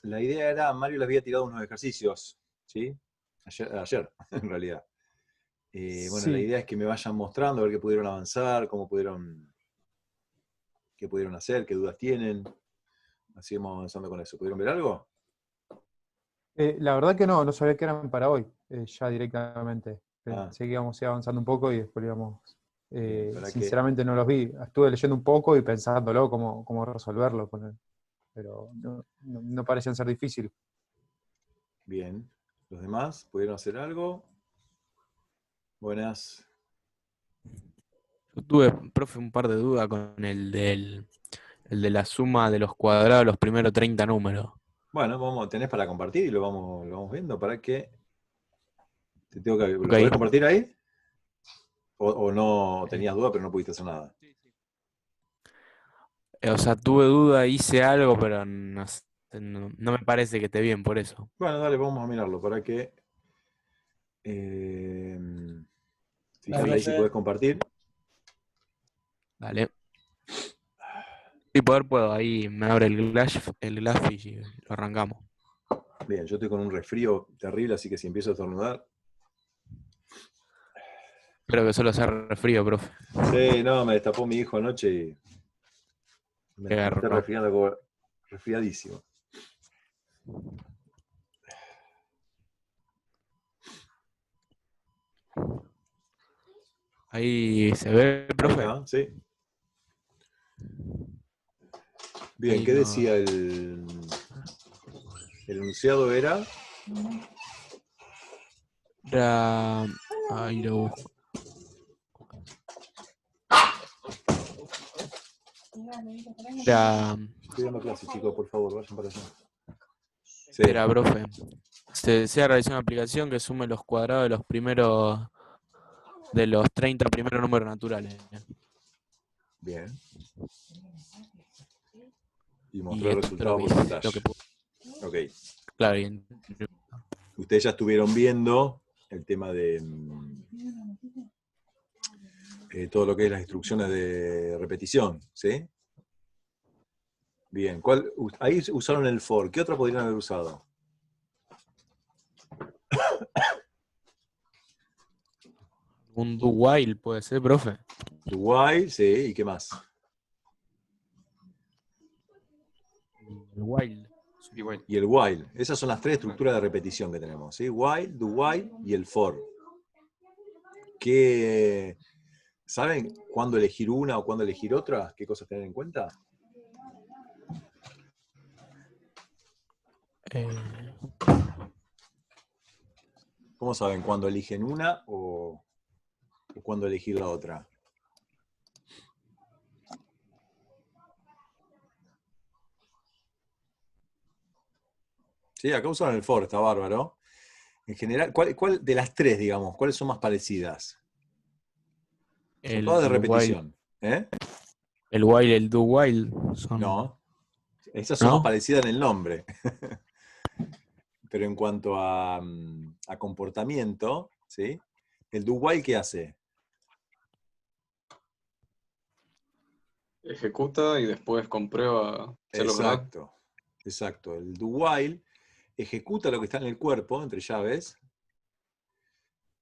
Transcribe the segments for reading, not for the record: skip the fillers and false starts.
la idea era, Mario les había tirado unos ejercicios, ¿sí? Ayer en realidad. Bueno, la Sí, idea es que me vayan mostrando, a ver qué pudieron avanzar, qué pudieron hacer, qué dudas tienen. Así vamos avanzando con eso. ¿Pudieron ver algo? la verdad que no sabía que eran para hoy, ya directamente. Ah, Pensé que íbamos a ir avanzando un poco y después íbamos. bien, para que. Sinceramente no los vi. Estuve leyendo un poco y pensándolo cómo resolverlo, pero no parecían ser difíciles. Bien. ¿Los demás pudieron hacer algo? Buenas. Yo tuve, profe, un par de dudas con el de la suma de los cuadrados de los primeros 30 números. Bueno, tenés para compartir y lo vamos viendo. ¿Para qué? ¿Lo Ok. podés compartir ahí? ¿O no tenías duda pero no pudiste hacer nada? O sea, tuve duda, hice algo, pero no me parece que esté bien por eso. Bueno, dale, vamos a mirarlo. ¿Para qué? Eh, Dale, Fíjate ahí si profe. podés compartir. Dale. Sí, puedo. Ahí me abre el Glassfish y lo arrancamos. Bien, yo estoy con un resfrío terrible, así que si empiezo a estornudar. Espero que solo sea resfrío, profe. Sí, no, me destapó mi hijo anoche y Qué me estoy garrón. resfriadísimo. Ahí se ve, Ahí profe. está, sí. Bien, Ahí ¿qué no. decía el enunciado? Era. Era. Ahí lo busco. Era. Estoy dando clase, chicos, por favor, vayan para allá. Sí, Era, profe. Se desea realizar una aplicación que sume los cuadrados de los 30 primeros números naturales. bien. Y Y mostró el esto es lo resultado que por hice, lo pantalla. que puedo. Ok. Claro, bien. Ustedes ya estuvieron viendo el tema de todo lo que es las instrucciones de repetición, ¿sí? Bien. Ahí usaron el for. ¿Qué otra podrían haber usado? Un do while puede ser, profe. Do while, sí. ¿Y qué más? El while. Igual. Y el while. Esas son las tres estructuras de repetición que tenemos, ¿sí? While, do while y el for. ¿Saben cuándo elegir una o cuándo elegir otra? ¿Qué cosas tener en cuenta? Eh, ¿Cómo saben cuándo eligen una o cuándo elegir la otra? Sí, acá usaron el for, está bárbaro. En general, ¿cuál de las tres, digamos, cuáles son más parecidas? Son todas de el while, repetición, ¿eh? el while y el do while son, No, esas son más ¿no? parecidas en el nombre. Pero en cuanto a comportamiento, ¿sí? El do while, ¿qué hace? Ejecuta y después comprueba si es verdad. Exacto. El do while ejecuta lo que está en el cuerpo, entre llaves,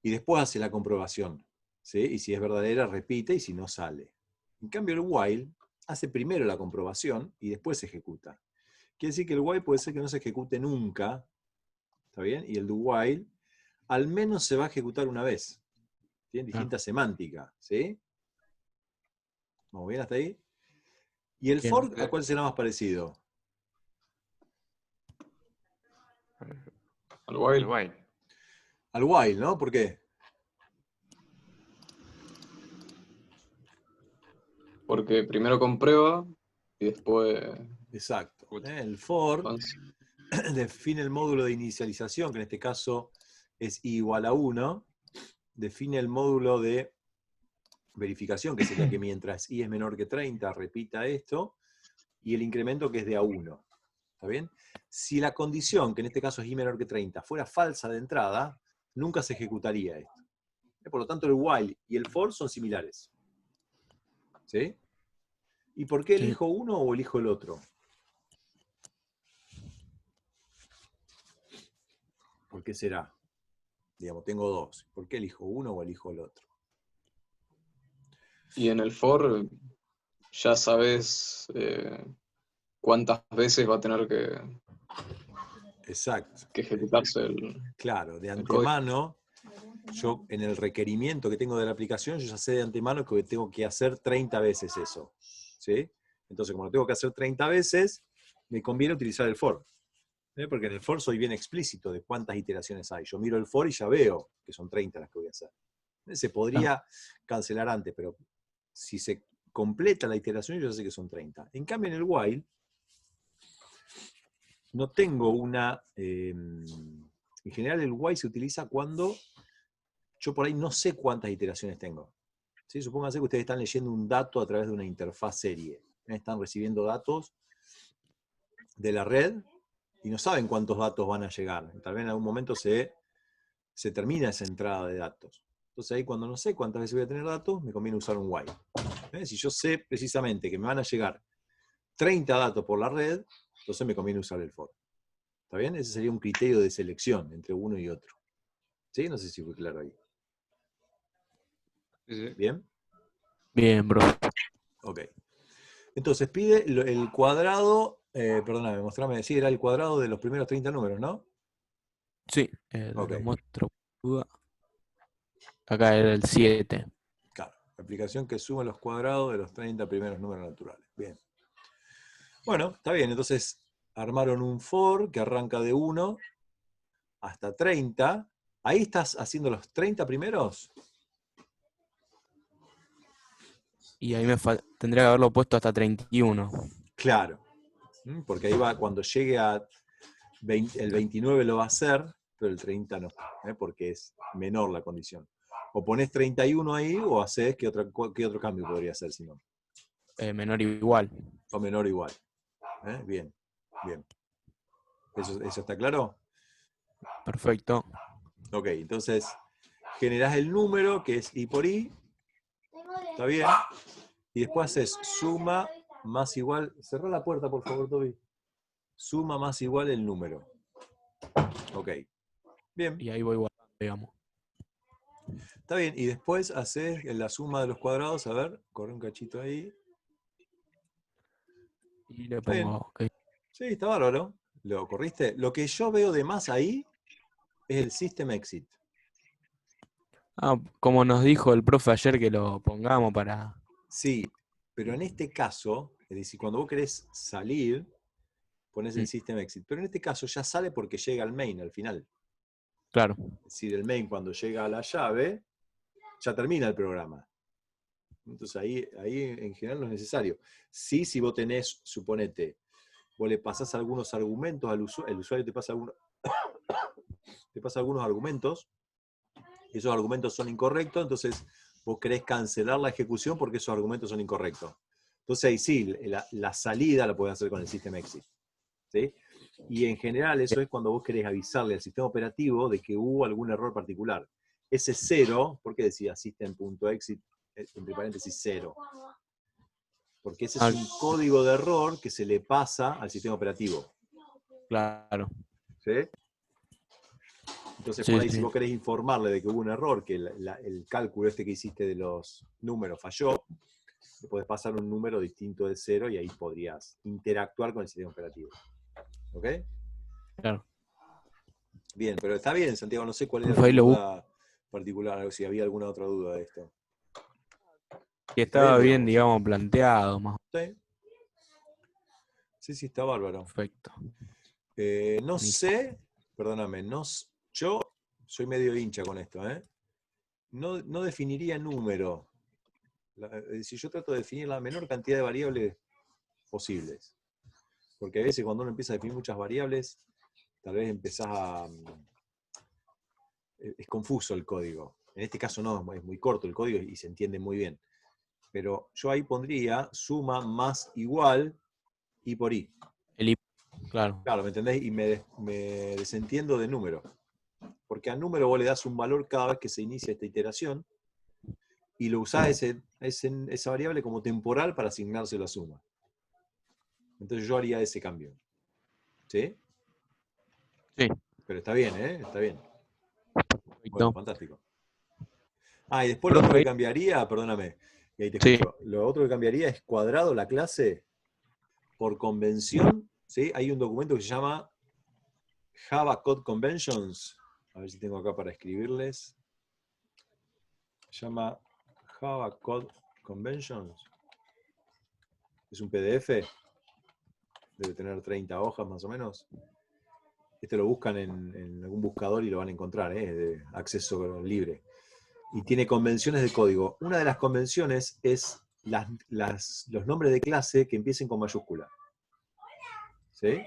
y después hace la comprobación, ¿sí? Y si es verdadera, repite, y si no, sale. En cambio, el while hace primero la comprobación y después se ejecuta. Quiere decir que el while puede ser que no se ejecute nunca, ¿está bien? Y el do while al menos se va a ejecutar una vez. Tienen distinta semántica, ¿sí? ¿Vamos bien hasta ahí? ¿Y el Bien. for a cuál será más parecido? Al while. Al while, ¿no? ¿Por qué? Porque primero comprueba y después Exacto. ejecuta. El for Entonces, define el módulo de inicialización, que en este caso es i igual a 1, define el módulo de verificación, que sería que mientras i es menor que 30, repita esto, y el incremento que es de a 1. ¿Está bien? Si la condición, que en este caso es i menor que 30, fuera falsa de entrada, nunca se ejecutaría esto. Por lo tanto, el while y el for son similares. ¿Sí? ¿Y por qué Sí. elijo uno o elijo el otro? ¿Por qué será? Digamos, tengo dos. ¿Por qué elijo uno o elijo el otro? Y en el for ya sabes cuántas veces va a tener Exacto. que ejecutarse Claro, de el código. antemano, yo en el requerimiento que tengo de la aplicación, yo ya sé de antemano que tengo que hacer 30 veces eso. ¿Sí? Entonces, como lo tengo que hacer 30 veces, me conviene utilizar el for. Porque en el for soy bien explícito de cuántas iteraciones hay. Yo miro el for y ya veo que son 30 las que voy a hacer. Se podría cancelar antes, pero si se completa la iteración, yo ya sé que son 30. En cambio, en el while, no tengo una... en general, el while se utiliza cuando yo por ahí no sé cuántas iteraciones tengo. ¿Sí? Supónganse que ustedes están leyendo un dato a través de una interfaz serie. Están recibiendo datos de la red y no saben cuántos datos van a llegar. Tal vez en algún momento se termina esa entrada de datos. Entonces ahí cuando no sé cuántas veces voy a tener datos, me conviene usar un while. Si yo sé precisamente que me van a llegar 30 datos por la red, entonces me conviene usar el for. ¿Está bien? Ese sería un criterio de selección entre uno y otro. ¿Sí? No sé si fue claro ahí. ¿Bien? Bien, bro. Ok. Entonces pide el cuadrado, perdóname, mostrame, sí, era el cuadrado de los primeros 30 números, ¿no? Sí, Ok. lo muestro. Acá era el 7. Claro, aplicación que suma los cuadrados de los 30 primeros números naturales. Bien. Bueno, está bien, entonces armaron un for que arranca de 1 hasta 30. ¿Ahí estás haciendo los 30 primeros? Y ahí tendría que haberlo puesto hasta 31. Claro. Porque ahí va, cuando llegue a el 29 lo va a hacer, pero el 30 no, porque es menor la condición. O pones 31 ahí o haces, ¿qué otro cambio podría hacer si no? Menor o igual. O menor o igual. Bien, bien. ¿Eso está claro? Perfecto. Ok, entonces generás el número que es i por i, ¿está bien? Y después haces suma más igual, cerrá la puerta por favor, Toby. Suma más igual el número. Ok, bien. Y ahí voy guardando, digamos. Está bien, y después haces la suma de los cuadrados, a ver, corre un cachito ahí. Y le Está bien. pongo ok. Sí, está bárbaro. Lo corriste. Lo que yo veo de más ahí es el System Exit. Ah, como nos dijo el profe ayer que lo pongamos para... Sí, pero en este caso, es decir, cuando vos querés salir, pones el System Exit. Pero en este caso ya sale porque llega al main al final. Claro. Es decir, el main cuando llega a la llave, ya termina el programa. Entonces ahí en general no es necesario. Sí, si vos tenés, suponete, vos le pasás algunos argumentos al usuario, el usuario te pasa algunos argumentos, y esos argumentos son incorrectos, entonces vos querés cancelar la ejecución porque esos argumentos son incorrectos. Entonces ahí sí, la salida la podés hacer con el System Exit. ¿Sí? Y en general eso es cuando vos querés avisarle al sistema operativo de que hubo algún error particular. Ese cero, ¿por qué decía system.exit, entre paréntesis 0? Porque ese es un código de error que se le pasa al sistema operativo. Claro. ¿Sí? Entonces, Sí, por ahí, si sí. vos querés informarle de que hubo un error, que el cálculo este que hiciste de los números falló, le podés pasar un número distinto del 0 y ahí podrías interactuar con el sistema operativo. ¿Ok? Claro. Bien, pero está bien, Santiago, no sé cuál era Profe, tu ahí lo busco. duda particular, si había alguna otra duda de esto. Y Está bien, estaba bien, digamos. digamos, planteado más. Sí, sí, sí, está bárbaro. Perfecto. No sé, perdóname, yo soy medio hincha con esto, ¿eh? No definiría número. Si yo trato de definir la menor cantidad de variables posibles. Porque a veces cuando uno empieza a definir muchas variables, tal vez empezás a... Es confuso el código. En este caso no, es muy corto el código y se entiende muy bien. Pero yo ahí pondría suma más igual i por i. Claro. Claro, ¿me entendés? Y me desentiendo de número. Porque al número vos le das un valor cada vez que se inicia esta iteración y lo usás esa variable como temporal para asignárselo a suma. Entonces yo haría ese cambio. ¿Sí? Sí. Pero está bien, ¿eh? Está bien. Bueno, Perfecto. fantástico. Y después lo otro que Profe, cambiaría, perdóname, y ahí te sí, escucho. Lo otro que cambiaría es cuadrado la clase por convención, ¿sí? Hay un documento que se llama Java Code Conventions. A ver si tengo acá para escribirles. Se llama Java Code Conventions. Es un PDF. Debe tener 30 hojas más o menos. Este lo buscan en algún buscador y lo van a encontrar, ¿eh? De acceso libre. Y tiene convenciones de código. Una de las convenciones es los nombres de clase que empiecen con mayúscula. ¿Sí? sí,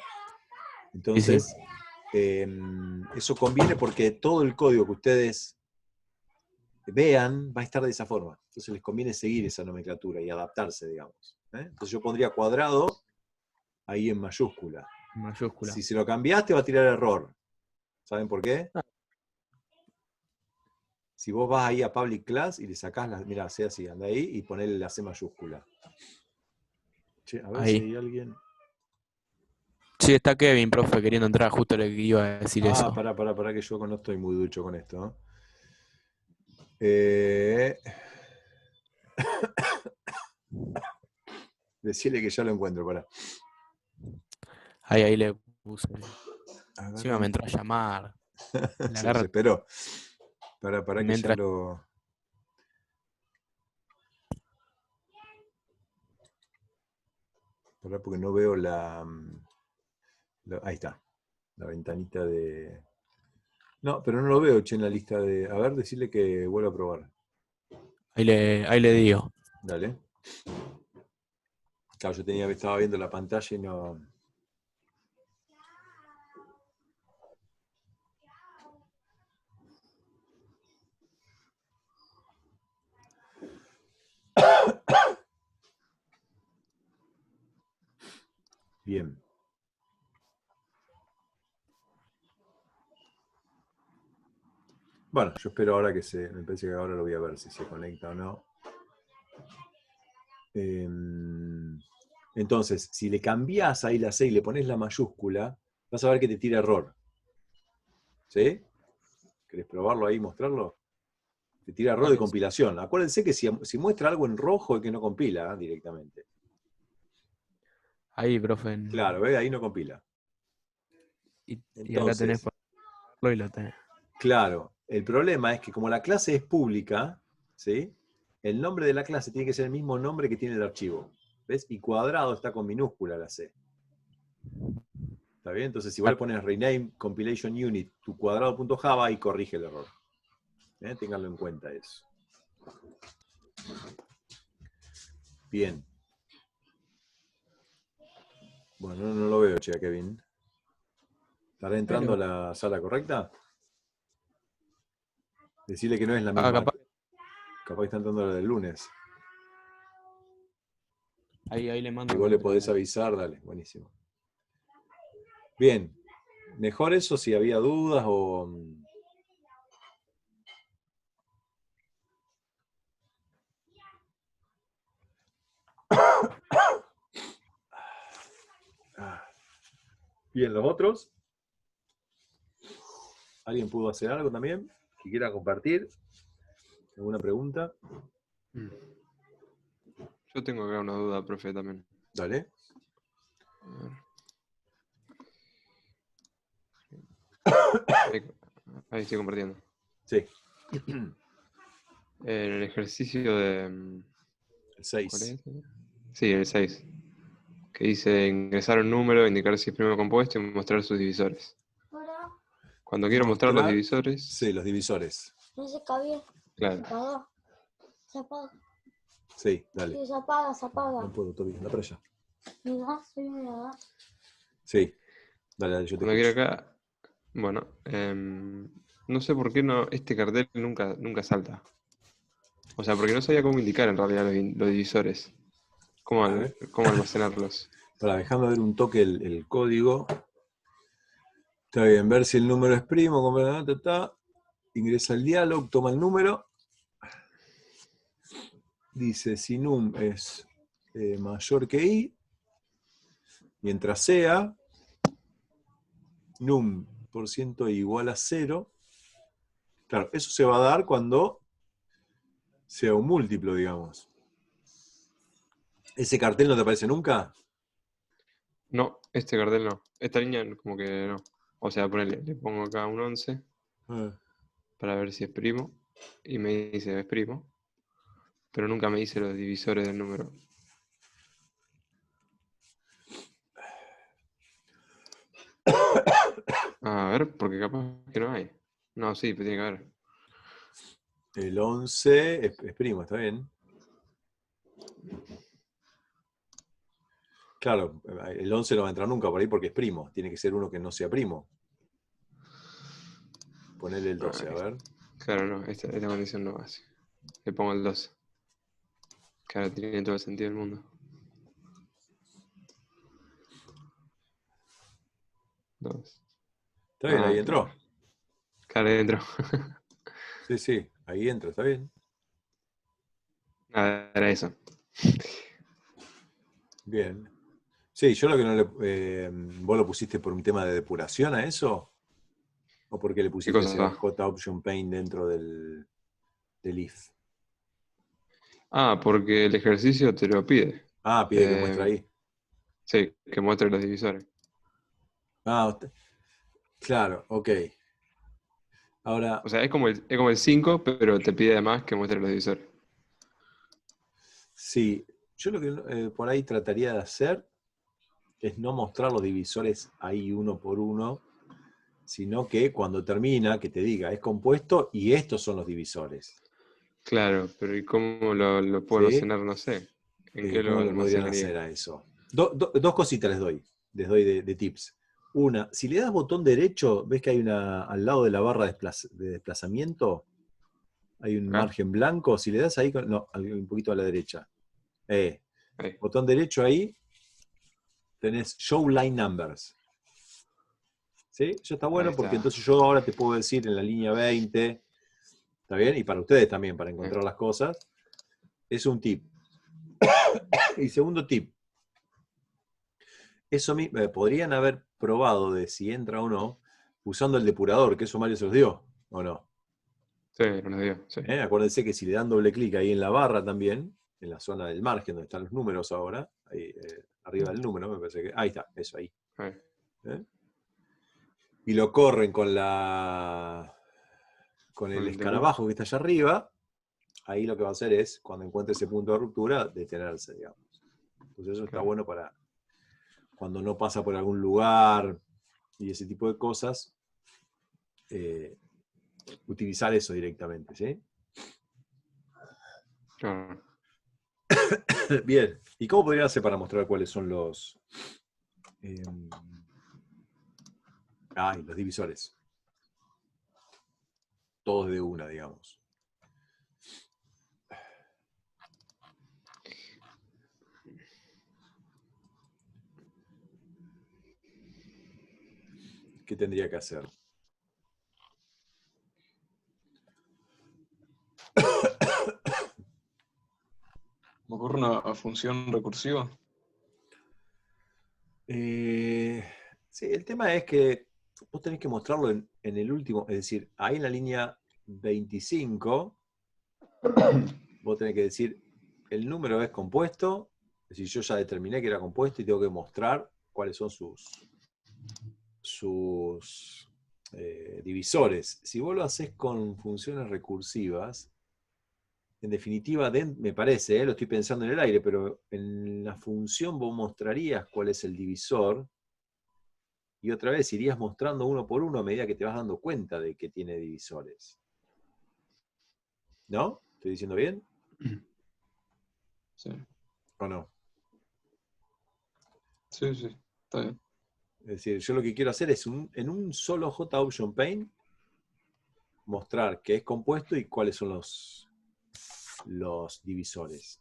Entonces, eso conviene porque todo el código que ustedes vean va a estar de esa forma. Entonces les conviene seguir esa nomenclatura y adaptarse, digamos. Entonces yo pondría cuadrado ahí en mayúscula. mayúscula. Si se lo cambiaste va a tirar error. ¿Saben por qué? Si vos vas ahí a Public Class y le sacás la. Mirá, sea así, anda ahí y ponele la C mayúscula. Che, a ver si Ahí. hay alguien. Sí, está Kevin, profe, queriendo entrar, justo le iba a decir eso. Pará, que yo no estoy muy ducho con esto. ¿No? Eh, Decirle que ya lo encuentro, pará. Ahí le puse. Agarra Encima me entró a llamar. Le Se agarra, desesperó. Pará me que ya entra. lo. Pará porque no veo ahí está. La ventanita de. No, pero no lo veo, che, en la lista de. A ver, decirle que vuelva a probar. Ahí le digo. Dale. Claro, yo estaba viendo la pantalla y no. Bien. Bueno, yo espero ahora me parece que ahora lo voy a ver si se conecta o no. Entonces, si le cambiás ahí la C y le pones la mayúscula, vas a ver que te tira error. ¿Sí? ¿Querés probarlo ahí y mostrarlo? Te tira error de compilación. Acuérdense que si muestra algo en rojo es que no compila directamente. Ahí, profe. Claro, ¿ves? Ahí no compila. Y acá tenés Entonces, para verlo y lo tenés. claro, el problema es que como la clase es pública, ¿sí? El nombre de la clase tiene que ser el mismo nombre que tiene el archivo. ¿Ves? Y cuadrado está con minúscula la C. ¿Está bien? Entonces, si vos le pones rename compilation unit tu cuadrado.java y corrige el error. Ténganlo en cuenta eso. Bien. Bueno, no lo veo, che, Kevin. ¿Estará entrando a la sala correcta? Decirle que no es la misma. Capaz que está entrando la del lunes. Ahí le mando. Si vos le podés avisar, dale, buenísimo. Bien. Mejor eso si había dudas o. Bien, los otros. ¿Alguien pudo hacer algo también? ¿Que quiera compartir? ¿Alguna pregunta? Yo tengo acá una duda, profe, también. Dale. Ahí estoy compartiendo. Sí. En el ejercicio de... El ¿Cuál 6. es? Sí, el 6. Que dice ingresar un número, indicar si es primo compuesto y mostrar sus divisores. Cuando quiero mostrar los divisores... Sí, los divisores. No se cabía. Claro. Se apagó. Se apaga. Sí, dale. Sí, se apaga, se apaga. No puedo, Toby, anda para allá. ¿Me das? Sí, me das. Sí. Dale, yo te Cuando quiero escucho. acá... Bueno, no sé por qué este cartel nunca salta. O sea, porque no sabía cómo indicar en realidad los divisores. Cómo almacenarlos. Para dejarme ver un toque el código. Está bien, ver si el número es primo, ingresa el diálogo, toma el número. Dice si num es mayor que i, mientras sea num 10% igual a 0. Claro, eso se va a dar cuando sea un múltiplo, digamos. ¿Ese cartel no te aparece nunca? No, este cartel no. Esta línea como que no. O sea, le pongo acá un 11 Ah. para ver si es primo. Y me dice es primo. Pero nunca me dice los divisores del número. A ver, porque capaz que no hay. No, sí, pero tiene que haber. El 11 es primo, está bien. Claro, el 11 no va a entrar nunca por ahí porque es primo. Tiene que ser uno que no sea primo. Ponele el 12, a ver. Claro, no, esta condición no hace. Le pongo el 12. Claro, tiene todo el sentido del mundo. 2. Está bien, ahí entró. Claro, ahí entró. Sí, sí, ahí entra, está bien. Nada, era eso. Bien. Sí, yo lo que no le... ¿vos lo pusiste por un tema de depuración a eso? ¿O porque le pusiste ese cosa? J Option Paint dentro del if? Ah, porque el ejercicio te lo pide. Ah, pide que muestre ahí. Sí, que muestre los divisores. Ah, claro, ok. Ahora, O sea, es como el 5, pero te pide además que muestre los divisores. sí, yo lo que por ahí trataría de hacer es no mostrar los divisores ahí uno por uno, sino que cuando termina, que te diga, es compuesto y estos son los divisores. Claro, pero ¿y cómo lo puedo ¿Sí? almacenar? No sé. ¿En qué lo ¿Cómo lo podrían almacenaría? hacer a eso? Dos cositas les doy de tips. Una, si le das botón derecho, ves que hay al lado de la barra de desplazamiento, hay un ¿Acá? margen blanco. Si le das ahí, no, un poquito a la derecha. Ahí. Botón derecho ahí, tenés Show Line Numbers. ¿Sí? Eso está Ahí bueno porque está. entonces yo ahora te puedo decir en la línea 20, ¿está bien? Y para ustedes también, para encontrar las cosas. Es un tip. Y segundo tip, eso podrían haber probado de si entra o no usando el depurador, que eso Mario se los dio, ¿o no? Sí, no lo dio. Sí. Acuérdense que si le dan doble clic ahí en la barra también, en la zona del margen donde están los números ahora, ahí, arriba del número, me parece que. Ahí está, eso ahí. Ahí. ¿Eh? Y lo corren con el Con el escarabajo que está allá arriba. Ahí lo que va a hacer es, cuando encuentre ese punto de ruptura, detenerse, digamos. Entonces eso está Claro. bueno para cuando no pasa por algún lugar y ese tipo de cosas, utilizar eso directamente, ¿sí? Claro. Bien. ¿Y cómo podría hacer para mostrar cuáles son los los divisores? Todos de una, digamos. ¿Qué tendría que hacer? ¿Me ocurre una función recursiva? Sí, el tema es que vos tenés que mostrarlo en el último, es decir, ahí en la línea 25, vos tenés que decir, el número es compuesto, es decir, yo ya determiné que era compuesto y tengo que mostrar cuáles son sus divisores. Si vos lo haces con funciones recursivas, en definitiva, me parece, lo estoy pensando en el aire, pero en la función vos mostrarías cuál es el divisor y otra vez irías mostrando uno por uno a medida que te vas dando cuenta de que tiene divisores. ¿No? ¿Estoy diciendo bien? Sí, ¿O no? sí, sí, está bien. Es decir, yo lo que quiero hacer es en un solo J Option Paint mostrar qué es compuesto y cuáles son los divisores.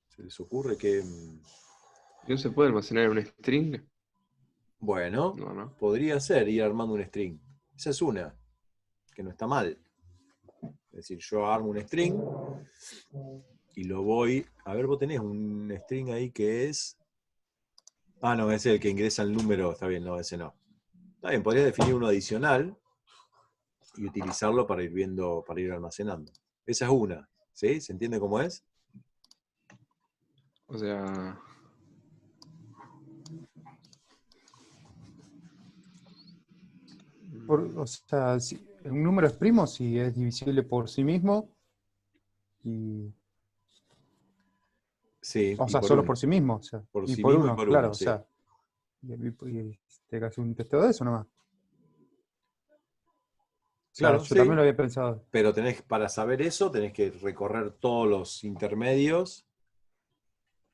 ¿Se les ocurre que... ¿No se puede almacenar en un string? Bueno, No. podría ser ir armando un string. Esa es una, que no está mal. Es decir, yo armo un string y lo voy... A ver, vos tenés un string ahí que es Ah, no, ese es el que ingresa el número. Está bien, no, ese no. Está bien, podría definir uno adicional y utilizarlo para ir viendo, para ir almacenando. Esa es una. ¿Sí? ¿Se entiende cómo es? O sea, O sea, un número es primo si es divisible por sí mismo, y, Sí, o y sea, por solo uno. por sí mismo, o sea, Por y sí por mismo y uno, por claro, uno, o sí. sea, y te hace un testeo de eso nomás. O sea, Claro, yo también sí. lo había pensado. Pero para saber eso, tenés que recorrer todos los intermedios.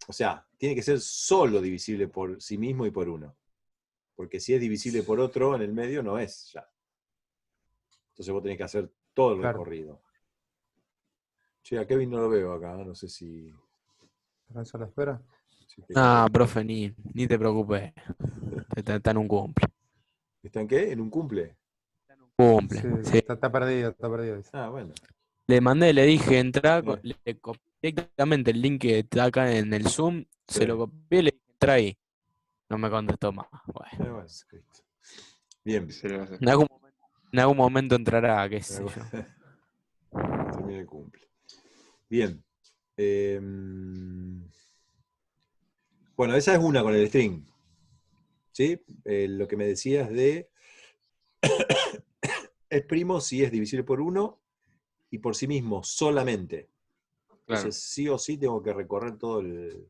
O sea, tiene que ser solo divisible por sí mismo y por uno. Porque si es divisible por otro en el medio, no es ya. Entonces vos tenés que hacer todo el Claro, recorrido. Che, a Kevin no lo veo acá, no sé para eso la espera. si te Ah, conecta. profe, ni te preocupes. Está en un cumple. ¿Está en qué? ¿En un cumple? Cumple, Sí, sí. está perdido, está perdido. Dice. Ah, bueno. Le mandé, le dije, entra, Eh, le copié directamente el link que está acá en el Zoom, sí. se lo copié y le dije, entra ahí. No me contestó más. Bueno, Bueno, listo. Bien. ¿qué se le va a hacer? en algún momento entrará, qué sé yo. Termina el cumple. Bien. Eh, bueno, esa es una con el string. ¿Sí? Lo que me decías de es primo si es divisible por uno y por sí mismo solamente. Claro, Entonces, sí o sí tengo que recorrer todo el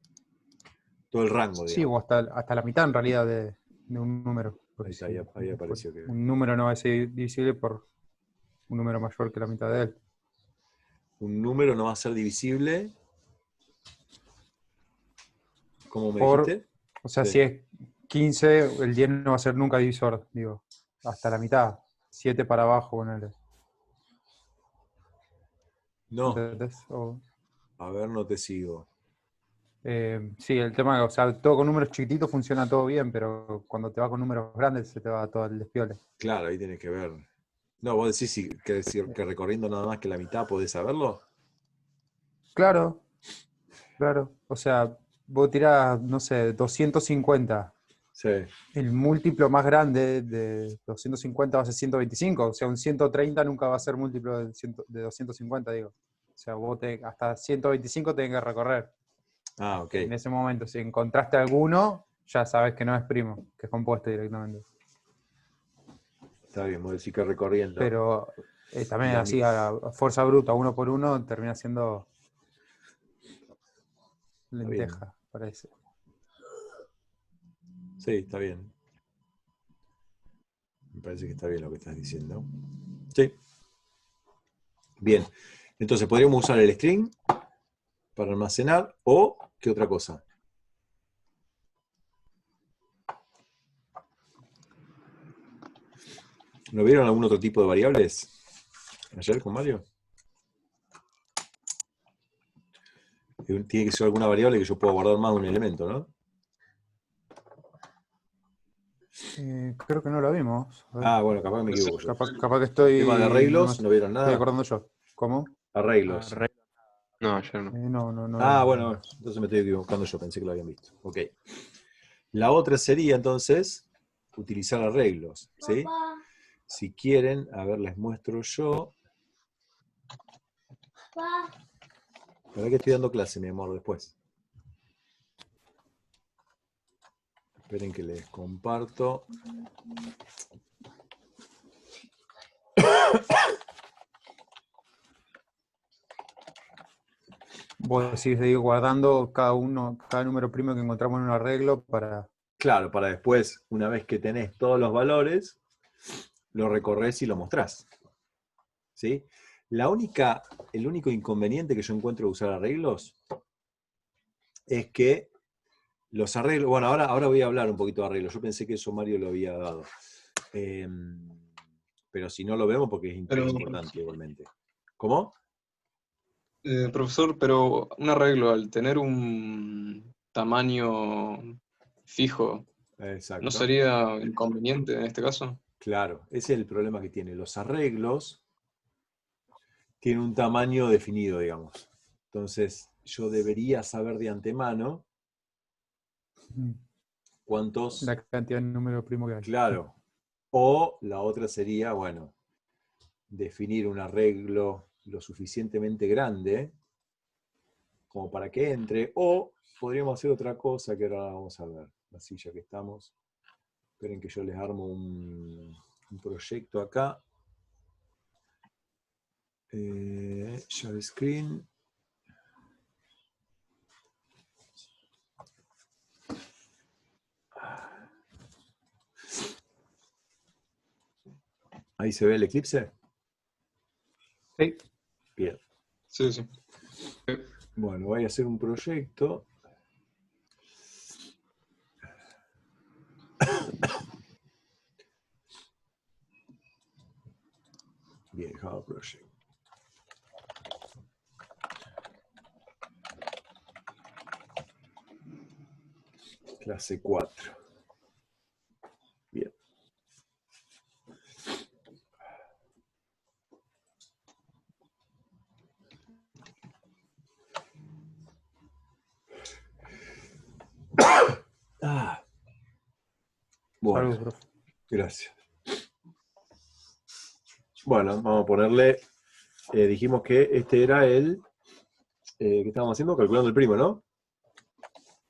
rango, Sí, o digamos. hasta la mitad en realidad de un número. Ahí Porque está, si ahí apareció que. un número no va a ser divisible por un número mayor que la mitad de él. Un número no va a ser divisible. ¿Cómo me Por, dijiste? o sea, Sí. si es 15, el 10 no va a ser nunca divisor, digo. Hasta la mitad. 7 para abajo, ponele. No, ¿Entendés? a ver, no te sigo. Sí, el tema, o sea, todo con números chiquititos funciona todo bien, pero cuando te vas con números grandes se te va todo el despiole. Claro, ahí tienes que ver. No, vos decís que recorriendo nada más que la mitad podés saberlo. Claro, claro. O sea, vos tirás, no sé, 250. Sí. El múltiplo más grande de 250 va a ser 125. O sea, un 130 nunca va a ser múltiplo de 250, digo. O sea, hasta 125 tenés que recorrer. Ah, ok. En ese momento, si encontraste alguno, ya sabes que no es primo, que es compuesto directamente. Está bien, vos decís que recorriendo. Pero también La así, mi- a fuerza bruta, uno por uno, termina siendo Está bien. lenteja, parece. Sí, está bien. Me parece que está bien lo que estás diciendo. Sí. Bien. Entonces podríamos usar el string para almacenar o ¿qué otra cosa? ¿No vieron algún otro tipo de variables ayer con Mario? Tiene que ser alguna variable que yo pueda guardar más de un elemento, ¿no? Creo que no lo vimos. A ver, Ah, bueno, capaz que me equivoco yo. capaz que Tema de no me arreglos, ¿no vieron estoy nada? acordando yo. ¿Cómo? Arreglos. no, ayer no. No lo Ah, vimos. bueno, entonces me estoy equivocando yo, pensé que lo habían visto. Ok. La otra sería entonces utilizar arreglos, ¿sí? Papá, Si quieren, a ver, les muestro yo. papá. La verdad que estoy dando clase, mi amor, después. Esperen que les comparto. Vos decís de ir guardando cada número primo que encontramos en un arreglo para. Claro, para después, una vez que tenés todos los valores, lo recorres y lo mostrás. ¿Sí? El único inconveniente que yo encuentro de usar arreglos es que los arreglos, bueno, ahora voy a hablar un poquito de arreglos. Yo pensé que eso Mario lo había dado. Pero si no lo vemos porque es Pero, importante igualmente. ¿Cómo? profesor, pero un arreglo al tener un tamaño fijo, ¿no Exacto. sería inconveniente en este caso? Claro, ese es el problema que tiene. Los arreglos tienen un tamaño definido, digamos. Entonces, yo debería saber de antemano ¿Cuántos? La cantidad de número primo que hay. Claro. O la otra sería, bueno, definir un arreglo lo suficientemente grande como para que entre, o podríamos hacer otra cosa que ahora vamos a ver, así ya que estamos. Esperen que yo les armo un proyecto acá. Share screen. Ahí se ve el eclipse. Sí. Bien. Sí, sí. Bueno, voy a hacer un proyecto. Bien, Java Project. Clase 4. Bien. Bueno, Saludos, profe. gracias. Bueno, vamos a ponerle, dijimos que este era el, que estábamos haciendo, calculando el primo, ¿no?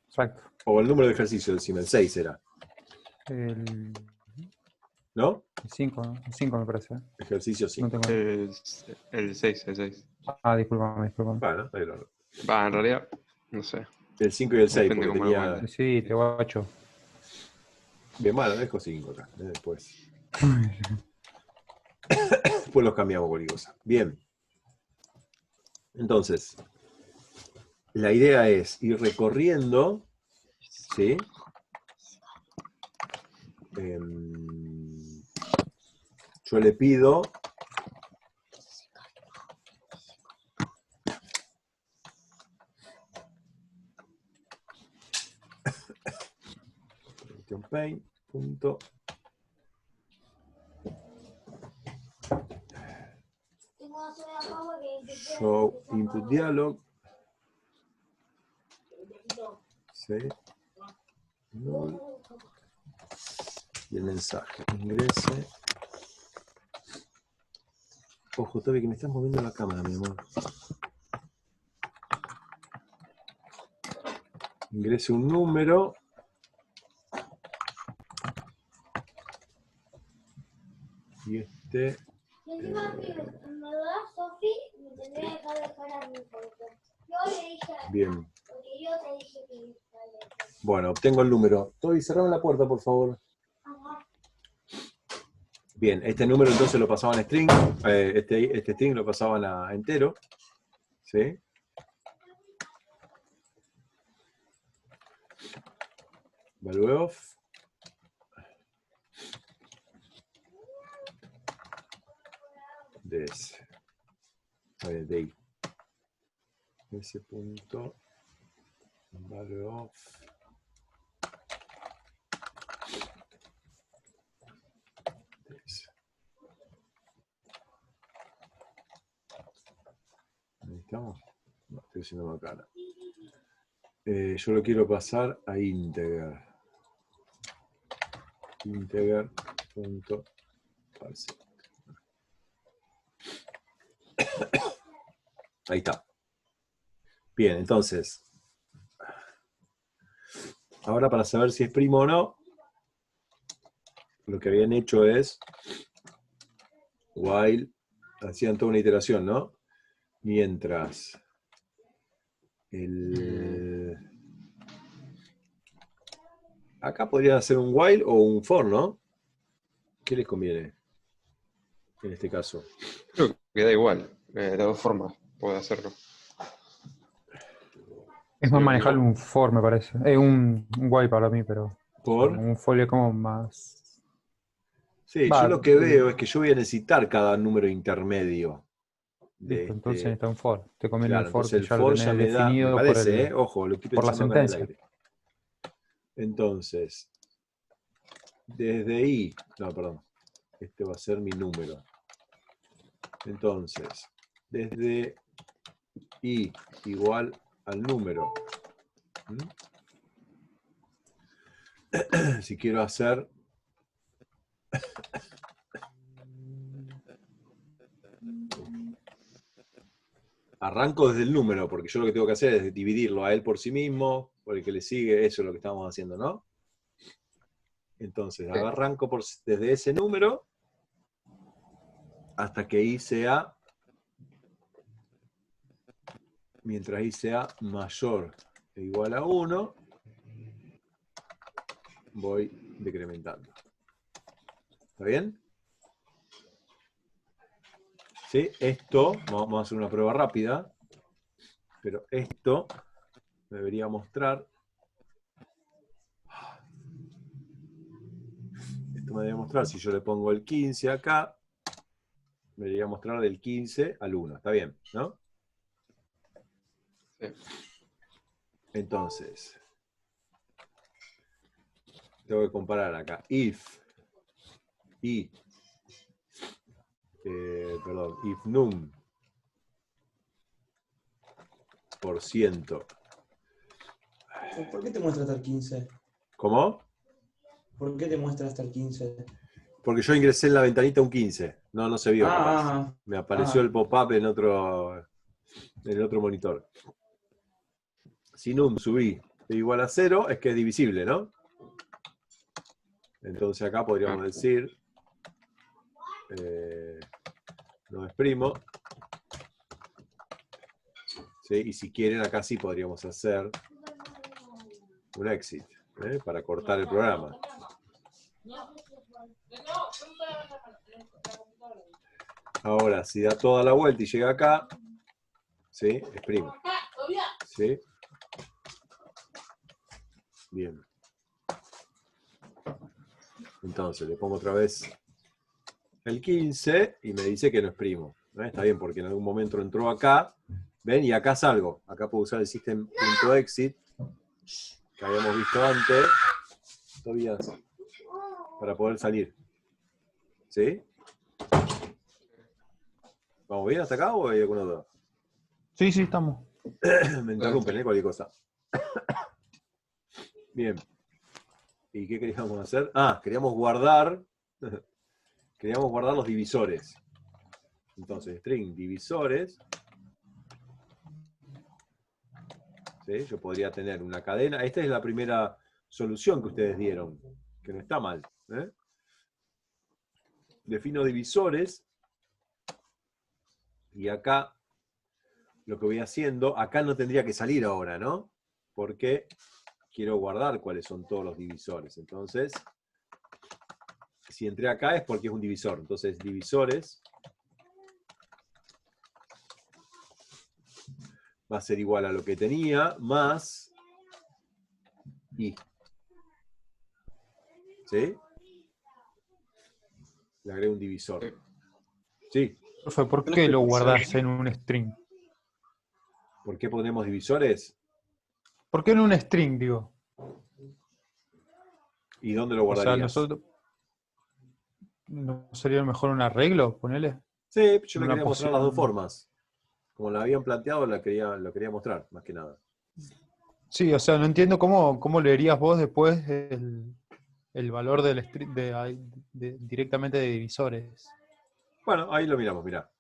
Exacto. O el número de ejercicio, decime, el 6 era, El ¿no? 5, ¿no? El 5 me parece. Ejercicio No 5. tengo... El 6, el 6. Ah, discúlpame. Bueno, ahí lo... Va, en realidad, no sé. El 5 y el 6, Depende porque cómo lo tenía... cuentes. Sí, te guacho. Bien, bueno, dejo 5 acá, después. Después los cambiamos cualquier cosa. Bien. Entonces, la idea es ir recorriendo, ¿sí? Yo le pido paint, punto. Show input dialog. Sí. Null. Y el mensaje. Ingrese. Ojo, Toby, que me estás moviendo la cámara, mi amor. Ingrese un número. Y este. En verdad, Sofi, me tendría que dejar a mi foto. Yo le dije, Bien. porque yo te dije que... Bueno, obtengo el número. Toby, cerrame la puerta, por favor. Ajá. Bien, este número entonces lo pasaban a string. Este string lo pasaban a entero. ¿Sí? Value of. Des. De ahí. Ese punto. Value of. Des. Ahí estamos. No, estoy haciendo macana. Yo lo quiero pasar a integer. Integer.parse. Ahí está. Bien, entonces. Ahora para saber si es primo o no, lo que habían hecho es while, hacían toda una iteración, ¿no? Mientras acá podrían hacer un while o un for, ¿no? ¿Qué les conviene en este caso? Creo que da igual. De dos formas puede hacerlo. Es Si más no me manejable equivoco. un for, me parece. Un guay para mí, pero ¿Por? un folio como más... Sí, yo Va, lo que veo es que yo voy a necesitar cada número intermedio de listo, entonces este. necesita un for. Te conviene Claro, el for entonces que el ya lo for ya tenés me da, me definido parece, ojo, lo estoy por la pensando acá en el sentencia. aire. Entonces, desde I, no, perdón, este va a ser mi número. Entonces, desde I igual al número. si quiero hacer... Arranco desde el número, porque yo lo que tengo que hacer es dividirlo a él por sí mismo, por el que le sigue, eso es lo que estamos haciendo, ¿no? Entonces, arranco desde ese número hasta que I sea, mientras I sea mayor o igual a 1, voy decrementando. ¿Está bien? ¿Sí? Esto, vamos a hacer una prueba rápida, pero esto me debería mostrar, si yo le pongo el 15 acá, me debería mostrar del 15 al 1, ¿está bien? ¿No? Sí. Entonces, tengo que comparar acá. If num por ciento. ¿Por qué te muestra hasta el 15? ¿Cómo? ¿Por qué te muestra hasta el 15? Porque yo ingresé en la ventanita un 15. No se vio. Capaz. Me apareció el pop-up en otro monitor. Si num subí de igual a 0, es que es divisible, ¿no? Entonces acá podríamos decir, no exprimo. ¿Sí? Y si quieren, acá sí podríamos hacer un exit, para cortar el programa. Ahora, si da toda la vuelta y llega acá, ¿sí? Exprimo. ¿Sí? Bien. Entonces, le pongo otra vez el 15 y me dice que no exprimo. Está bien, porque en algún momento entró acá. ¿Ven? Y acá salgo. Acá puedo usar el system.exit que habíamos visto antes. Todavía para poder salir. ¿Sí? ¿Vamos bien hasta acá o hay alguna duda? Sí, estamos. Me interrumpen, cualquier cosa. Bien. ¿Y qué queríamos hacer? Queríamos guardar los divisores. Entonces, string divisores. ¿Sí? Yo podría tener una cadena. Esta es la primera solución que ustedes dieron, que no está mal. Defino divisores. Y acá, lo que voy haciendo, acá no tendría que salir ahora, ¿no? Porque quiero guardar cuáles son todos los divisores. Entonces, si entré acá es porque es un divisor. Entonces, divisores va a ser igual a lo que tenía, más I. ¿Sí? Le agrego un divisor. ¿Sí? Profe, ¿por qué lo guardás en un string? ¿Por qué ponemos divisores? ¿Por qué en un string, digo? ¿Y dónde lo O sea, guardarías? nosotros... ¿No sería mejor un arreglo? Ponele. Sí, yo le Una quería mostrar las dos posición. formas. Como la habían planteado, lo quería mostrar, más que nada. Sí, o sea, no entiendo cómo leerías vos después el valor del string directamente de divisores. Bueno, ahí lo miramos, mirá.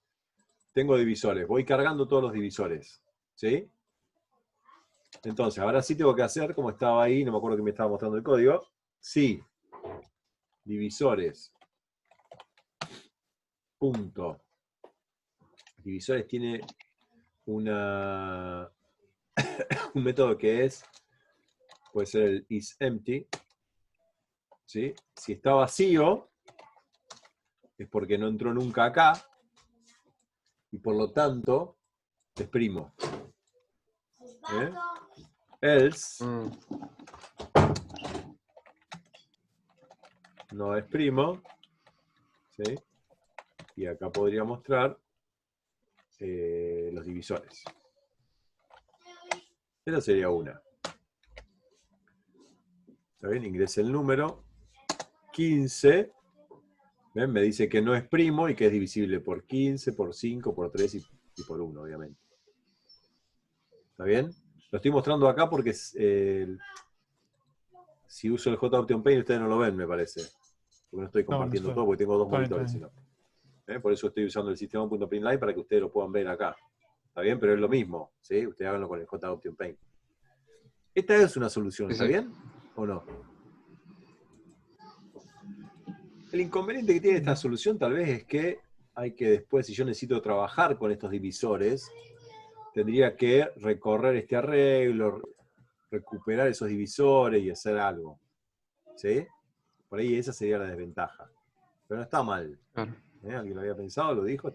Tengo divisores, voy cargando todos los divisores. ¿Sí? Entonces, ahora sí tengo que hacer, como estaba ahí, no me acuerdo que me estaba mostrando el código. Sí. Divisores. Punto. Divisores tiene un método que puede ser el isEmpty. ¿Sí? Si está vacío, es porque no entró nunca acá, y por lo tanto, exprimo. Else, no exprimo, ¿sí? Y acá podría mostrar los divisores. Esa sería una. ¿Está bien? Ingresé el número 15. ¿Ven? Me dice que no exprimo y que es divisible por 15, por 5, por 3 y por 1, obviamente. ¿Está bien? Lo estoy mostrando acá porque Si uso el JOptionPaint, ustedes no lo ven, me parece. Porque no estoy No, compartiendo no sé. todo, porque tengo dos Está bien, monitores. está Sino. Por eso estoy usando el sistema.printlite para que ustedes lo puedan ver acá. ¿Está bien? Pero es lo mismo, ¿sí? Ustedes háganlo con el JOptionPaint. Esta es una solución, Sí, ¿está sí. bien? ¿O no? El inconveniente que tiene esta solución tal vez es que hay que después, si yo necesito trabajar con estos divisores, tendría que recorrer este arreglo, recuperar esos divisores y hacer algo. ¿Sí? Por ahí esa sería la desventaja. Pero no está mal. Claro. Alguien lo había pensado, lo dijo,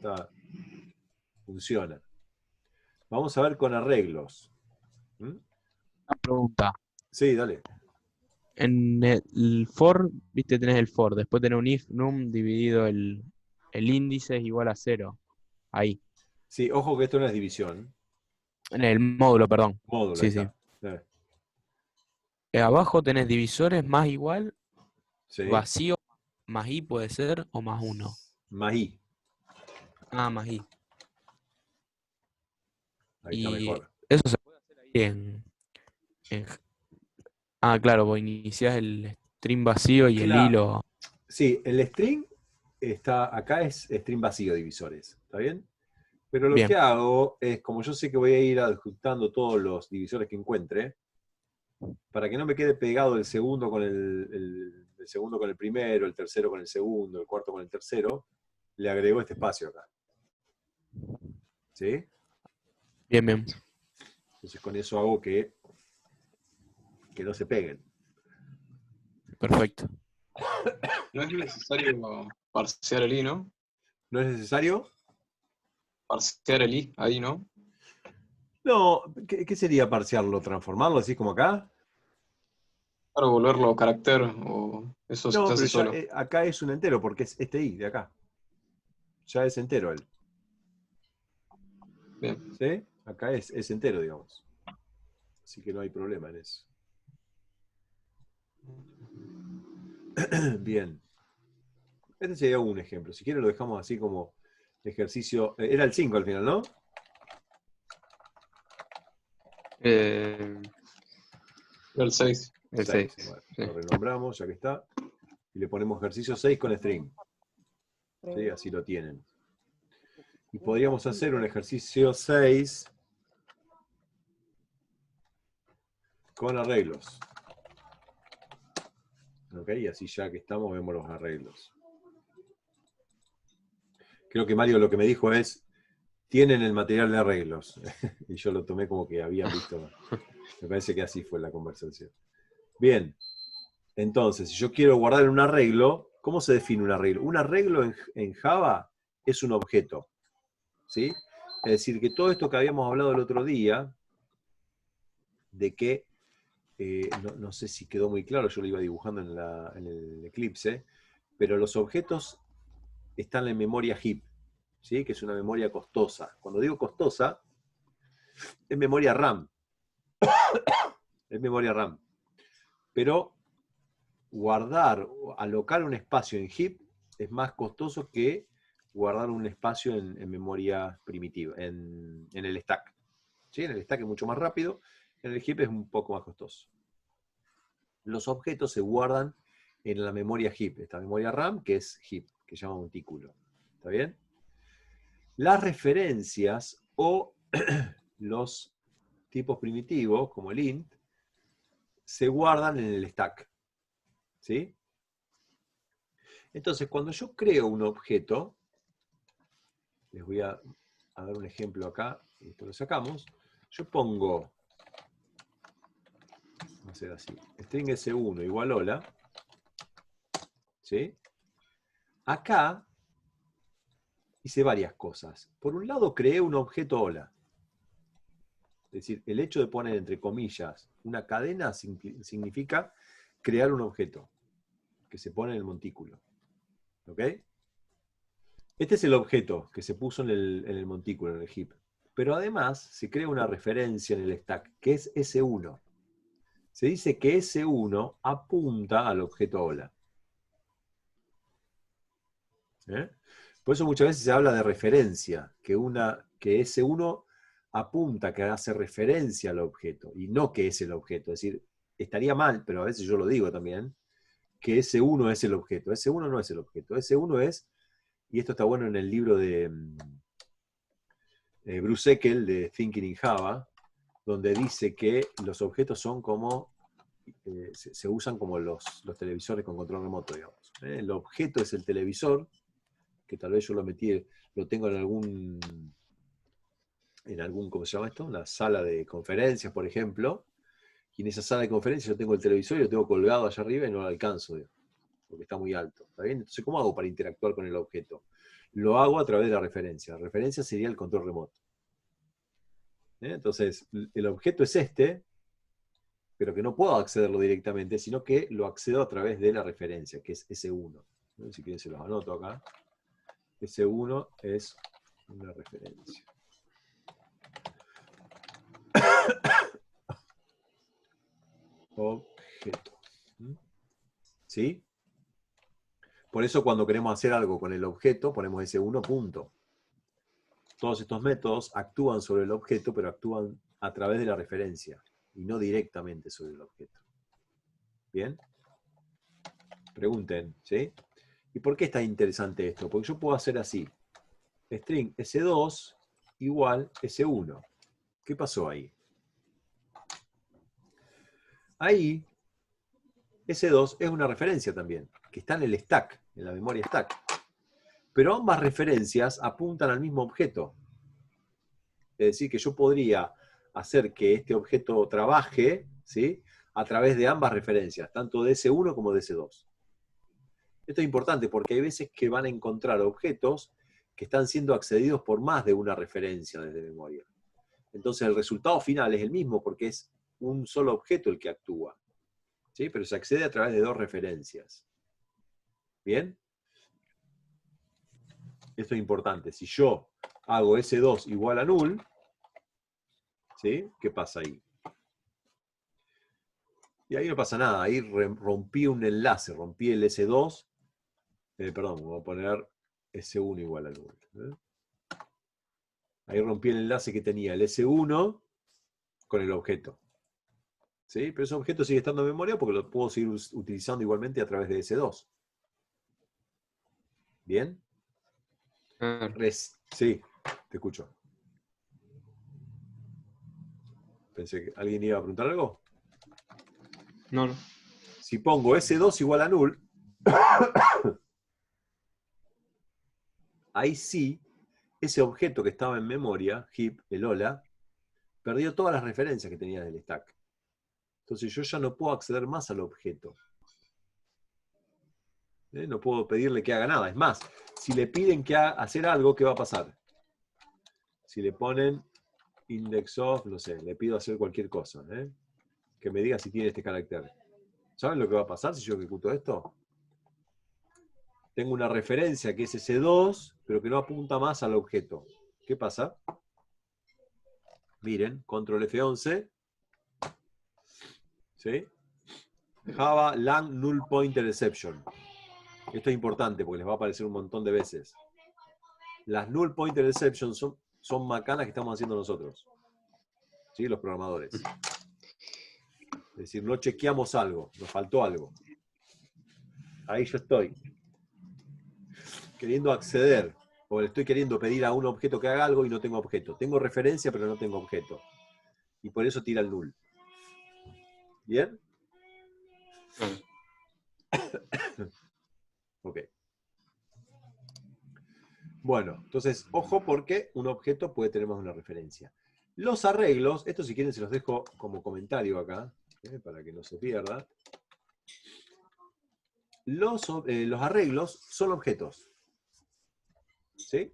funciona. Vamos a ver con arreglos. ¿Mm? Una pregunta. Sí, dale. En el for, viste, tenés el for, después tenés un if num dividido el índice es igual a 0. Ahí. Sí, ojo que esto no es división. En el módulo, perdón. Módulo, ahí Sí, sí. está. Abajo tenés divisores más igual, Sí. vacío, más i puede ser, o más 1. Más I. Ah, más i. Ahí está Y mejor. eso se puede hacer ahí Ah, claro, vos iniciás el string vacío y el Claro. hilo. Sí, el string está acá, es string vacío divisores. ¿Está bien? Pero lo Bien. que hago es, como yo sé que voy a ir adjuntando todos los divisores que encuentre, para que no me quede pegado el segundo con el segundo con el primero, el tercero con el segundo, el cuarto con el tercero, le agrego este espacio acá. ¿Sí? Bien, bien. Entonces con eso hago que no se peguen. Perfecto. No es necesario parsear el i, ¿no? ¿No es necesario? Parsear el i ahí, ¿no? No, ¿qué sería parciarlo? ¿Transformarlo así como acá? Para volverlo carácter o eso se No, hace pero ya, solo. acá es un entero, porque es este i de acá. Ya es entero él. Bien. ¿Sí? Acá es entero, digamos. Así que no hay problema en eso. Bien. Este sería un ejemplo. Si quiere lo dejamos así como ejercicio. Era el 5 al final, ¿no? El El 6. el 6. 6. Bueno, Sí. lo renombramos, ya que está. Y le ponemos ejercicio 6 con string. ¿Sí? Así lo tienen. Y podríamos hacer un ejercicio 6 con arreglos. ¿Ok? Y así ya que estamos, vemos los arreglos. Creo que Mario lo que me dijo es, tienen el material de arreglos. Y yo lo tomé como que habían visto. Me parece que así fue la conversación. Bien. Entonces, si yo quiero guardar un arreglo, ¿cómo se define un arreglo? Un arreglo en Java es un objeto. ¿Sí? Es decir, que todo esto que habíamos hablado el otro día, de que, no sé si quedó muy claro, yo lo iba dibujando en el Eclipse, pero los objetos están en memoria heap, ¿sí? Que es una memoria costosa. Cuando digo costosa, es memoria RAM. Es memoria RAM. Pero guardar, alocar un espacio en heap es más costoso que guardar un espacio en memoria primitiva, en el stack. ¿Sí? En el stack es mucho más rápido, en el heap es un poco más costoso. Los objetos se guardan en la memoria heap, esta memoria RAM que es heap, que se llama montículo. ¿Está bien? Las referencias o los tipos primitivos, como el int, se guardan en el stack. ¿Sí? Entonces, cuando yo creo un objeto, les voy a dar un ejemplo acá, y esto lo sacamos, yo pongo, vamos a hacer así, string s1 igual hola, ¿sí? Acá hice varias cosas. Por un lado, creé un objeto hola. Es decir, el hecho de poner entre comillas una cadena significa crear un objeto que se pone en el montículo. ¿Ok? Este es el objeto que se puso en el montículo, en el heap. Pero además se crea una referencia en el stack, que es S1. Se dice que S1 apunta al objeto hola. ¿Eh? Por eso muchas veces se habla de referencia, que S1 apunta, que hace referencia al objeto, y no que es el objeto. Es decir, estaría mal, pero a veces yo lo digo también, que S1 es el objeto. S1 no es el objeto. S1 es, y esto está bueno en el libro de Bruce Eckel, de Thinking in Java, donde dice que los objetos son como, se usan como los televisores con control remoto, digamos. El objeto es el televisor, que tal vez yo lo tengo en algún, ¿cómo se llama esto? Una sala de conferencias, por ejemplo, y en esa sala de conferencias yo tengo el televisor y lo tengo colgado allá arriba y no lo alcanzo, digamos, porque está muy alto. ¿Está bien? Entonces, ¿cómo hago para interactuar con el objeto? Lo hago a través de la referencia. La referencia sería el control remoto. Entonces, el objeto es este, pero que no puedo accederlo directamente, sino que lo accedo a través de la referencia, que es S1. Si quieren se los anoto acá. S1 es una referencia. Objeto. ¿Sí? Por eso cuando queremos hacer algo con el objeto, ponemos S1 punto. Todos estos métodos actúan sobre el objeto, pero actúan a través de la referencia y no directamente sobre el objeto. ¿Bien? Pregunten, ¿sí? ¿Y por qué está interesante esto? Porque yo puedo hacer así. String S2 igual S1. ¿Qué pasó ahí? Ahí, S2 es una referencia también, que está en el stack, en la memoria stack. Pero ambas referencias apuntan al mismo objeto. Es decir, que yo podría hacer que este objeto trabaje, ¿sí?, a través de ambas referencias, tanto de S1 como de S2. Esto es importante porque hay veces que van a encontrar objetos que están siendo accedidos por más de una referencia desde memoria. Entonces el resultado final es el mismo porque es un solo objeto el que actúa, ¿sí? Pero se accede a través de dos referencias. ¿Bien? Esto es importante. Si yo hago S2 igual a null, ¿sí?, ¿qué pasa ahí? Y ahí no pasa nada. Ahí rompí un enlace, rompí el S2. Perdón, voy a poner S1 igual a null. Ahí rompí el enlace que tenía el S1 con el objeto. ¿Sí? Pero ese objeto sigue estando en memoria porque lo puedo seguir utilizando igualmente a través de S2. ¿Bien? Sí, te escucho. Pensé que alguien iba a preguntar algo. No. Si pongo S2 igual a null, ahí sí, ese objeto que estaba en memoria, heap, el hola, perdió todas las referencias que tenía del stack. Entonces yo ya no puedo acceder más al objeto. No puedo pedirle que haga nada. Es más, si le piden que hacer algo, ¿qué va a pasar? Si le ponen index of, no sé, le pido hacer cualquier cosa, que me diga si tiene este carácter. ¿Saben lo que va a pasar si yo ejecuto esto? Tengo una referencia que es S2, pero que no apunta más al objeto. ¿Qué pasa? Miren, control F11. ¿Sí? Java lang null pointer exception. Esto es importante porque les va a aparecer un montón de veces. Las null pointer exception son macanas que estamos haciendo nosotros. ¿Sí? Los programadores. Es decir, no chequeamos algo, nos faltó algo. Ahí yo estoy queriendo acceder, o le estoy queriendo pedir a un objeto que haga algo y no tengo objeto. Tengo referencia, pero no tengo objeto. Y por eso tira el null. ¿Bien? Ok. Bueno, entonces, ojo porque un objeto puede tener más de una referencia. Los arreglos, esto si quieren se los dejo como comentario acá, para que no se pierda. Los arreglos son objetos. ¿Sí?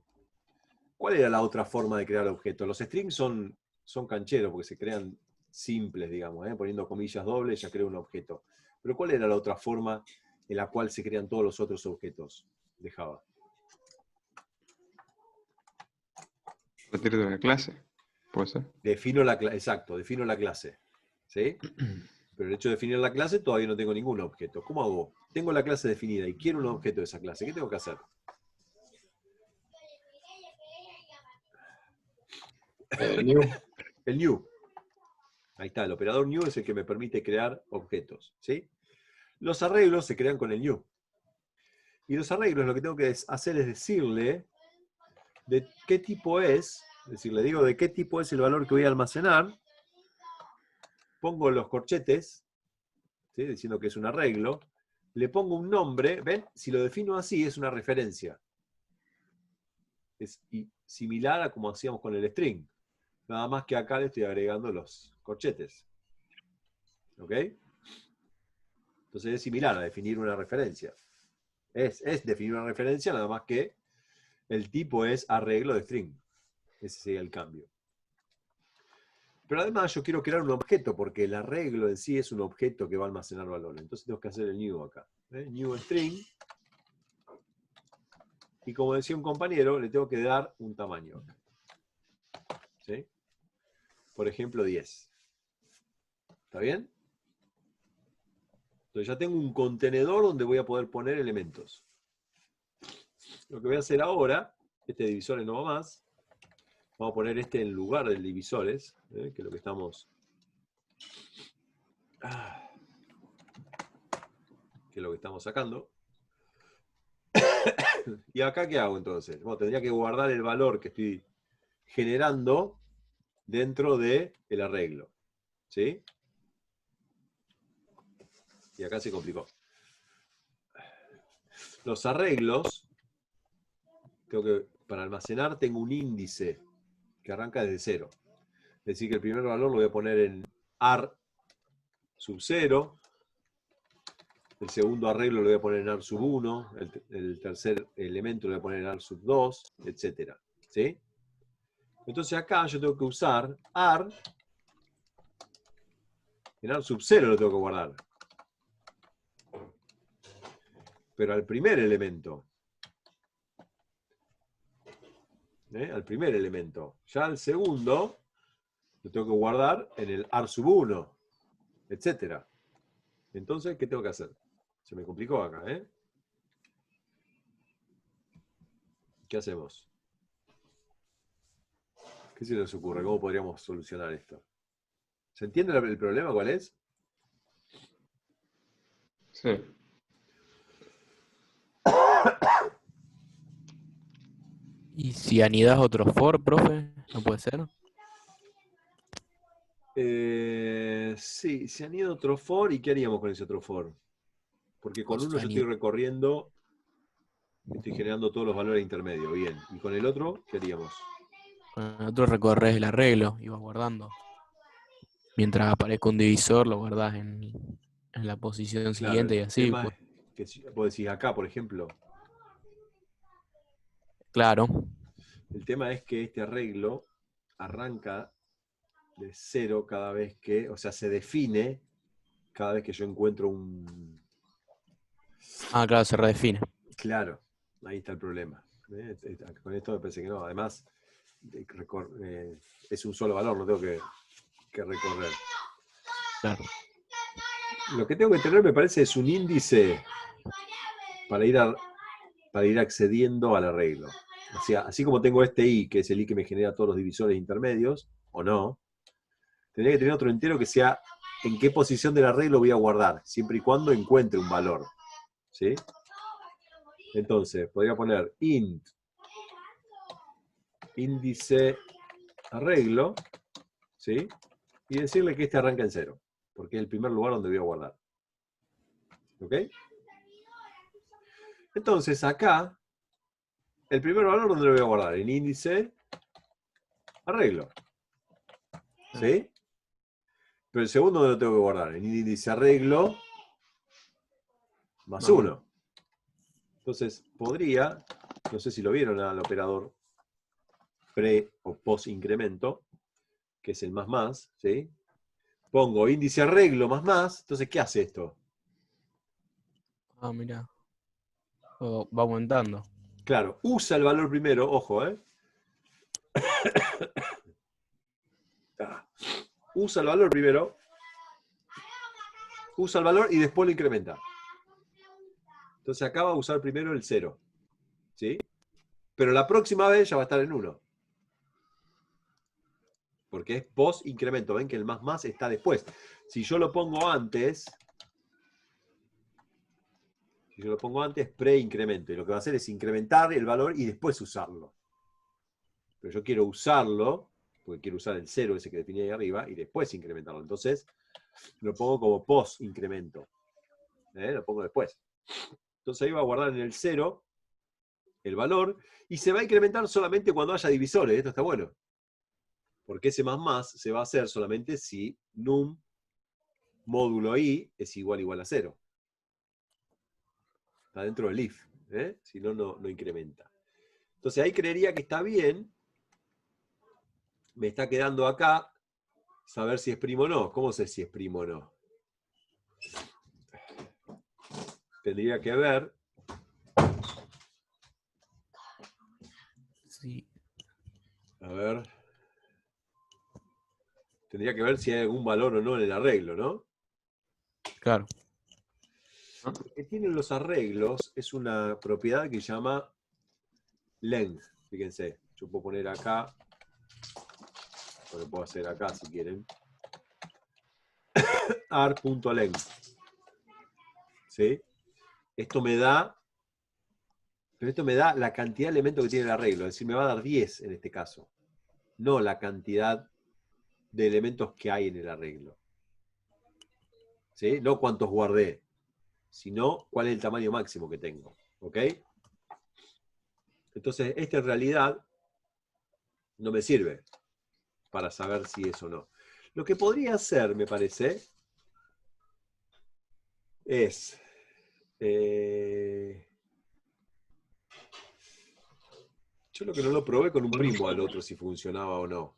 ¿Cuál era la otra forma de crear objetos? Los strings son cancheros porque se crean simples, digamos, poniendo comillas dobles ya creo un objeto. Pero ¿cuál era la otra forma en la cual se crean todos los otros objetos de Java? A partir de una clase, puede ser. Exacto, defino la clase. ¿Sí? Pero el hecho de definir la clase todavía no tengo ningún objeto. ¿Cómo hago? Tengo la clase definida y quiero un objeto de esa clase. ¿Qué tengo que hacer? New. El new. Ahí está, el operador new es el que me permite crear objetos, ¿sí? Los arreglos se crean con el new. Y los arreglos lo que tengo que hacer es decirle de qué tipo es decir, le digo de qué tipo es el valor que voy a almacenar, pongo los corchetes, ¿sí? Diciendo que es un arreglo, le pongo un nombre, ¿ven? Si lo defino así es una referencia. Es similar a como hacíamos con el string. Nada más que acá le estoy agregando los corchetes. ¿Ok? Entonces es similar a definir una referencia. Es definir una referencia, nada más que el tipo es arreglo de string. Ese sería el cambio. Pero además yo quiero crear un objeto, porque el arreglo en sí es un objeto que va a almacenar valor. Entonces tengo que hacer el new acá. New string. Y como decía un compañero, le tengo que dar un tamaño acá. ¿Sí? Por ejemplo, 10. ¿Está bien? Entonces ya tengo un contenedor donde voy a poder poner elementos. Lo que voy a hacer ahora, este divisores no va más. Vamos a poner este en lugar del divisores, que es lo que estamos... que es lo que estamos sacando. ¿Y acá qué hago entonces? Bueno, tendría que guardar el valor que estoy generando dentro del arreglo. ¿Sí? Y acá se complicó. Los arreglos, creo que para almacenar tengo un índice que arranca desde 0. Es decir, que el primer valor lo voy a poner en AR sub 0. El segundo arreglo lo voy a poner en AR sub 1. El tercer elemento lo voy a poner en AR sub 2, etc. ¿Sí? Entonces acá yo tengo que usar AR. En AR sub 0 lo tengo que guardar. Pero al primer elemento. Al primer elemento. Ya al segundo lo tengo que guardar en el AR sub 1, etc. Entonces, ¿qué tengo que hacer? Se me complicó acá, ¿eh? ¿Qué hacemos? ¿Qué se nos ocurre? ¿Cómo podríamos solucionar esto? ¿Se entiende el problema cuál es? Sí. ¿Y si anidas otro for, profe? ¿No puede ser? Sí, se han ido otro for, ¿y qué haríamos con ese otro for? Porque con uno yo estoy recorriendo, estoy generando todos los valores intermedios, bien. ¿Y con el otro qué haríamos? Con el otro recorres el arreglo y vas guardando. Mientras aparezca un divisor, lo guardás en la posición Claro, siguiente y el así. tema Pues. es que si vos decís acá, por ejemplo, Claro. el tema es que este arreglo arranca de 0 cada vez que, o sea, se define cada vez que yo encuentro un... Ah, claro, se redefine. Claro, ahí está el problema. Con esto me parece que no. Además, es un solo valor, no tengo que recorrer. Claro. Lo que tengo que tener, me parece, es un índice para ir accediendo al arreglo. O sea, así como tengo este i, que es el i que me genera todos los divisores intermedios, o no, tendría que tener otro entero que sea en qué posición del arreglo voy a guardar, siempre y cuando encuentre un valor. ¿Sí? Entonces, podría poner int índice arreglo, ¿sí? Y decirle que este arranca en 0, porque es el primer lugar donde voy a guardar. ¿Ok? Entonces, acá, el primer valor donde lo voy a guardar, en índice arreglo. ¿Sí? Pero el segundo donde lo tengo que guardar, en índice arreglo más 1. Entonces, podría, no sé si lo vieron al operador pre o post incremento, que es el más, ¿sí? Pongo índice arreglo más, entonces, ¿qué hace esto? Ah, mira. Va aumentando. Claro, usa el valor primero, ojo, usa el valor primero, usa el valor y después lo incrementa. Entonces acá va a usar primero el 0, ¿sí? Pero la próxima vez ya va a estar en 1. ¿Por porque es post-incremento. Ven que el más está después. Si yo lo pongo antes, pre-incremento. Y lo que va a hacer es incrementar el valor y después usarlo. Pero yo quiero usarlo, porque quiero usar el 0 ese que definí ahí arriba, y después incrementarlo. Entonces, lo pongo como post-incremento. Lo pongo después. Entonces ahí va a guardar en el 0 el valor, y se va a incrementar solamente cuando haya divisores. Esto está bueno. Porque ese más se va a hacer solamente si num módulo i es igual a 0. Está dentro del if. Si no, no incrementa. Entonces ahí creería que está bien. Me está quedando acá saber si es primo o no. ¿Cómo sé si es primo o no? Tendría que ver. Sí. A ver. Tendría que ver si hay algún valor o no en el arreglo, ¿no? Claro. Lo que tienen los arreglos es una propiedad que se llama length. Fíjense, yo puedo poner acá, o lo puedo hacer acá si quieren. ar.length. ¿Sí? Esto me da la cantidad de elementos que tiene el arreglo. Es decir, me va a dar 10 en este caso. No la cantidad de elementos que hay en el arreglo. ¿Sí? No cuántos guardé, sino cuál es el tamaño máximo que tengo. ¿Ok? Entonces, este en realidad no me sirve para saber si es o no. Lo que podría hacer, me parece, es... yo lo que no lo probé con un primo al otro si funcionaba o no.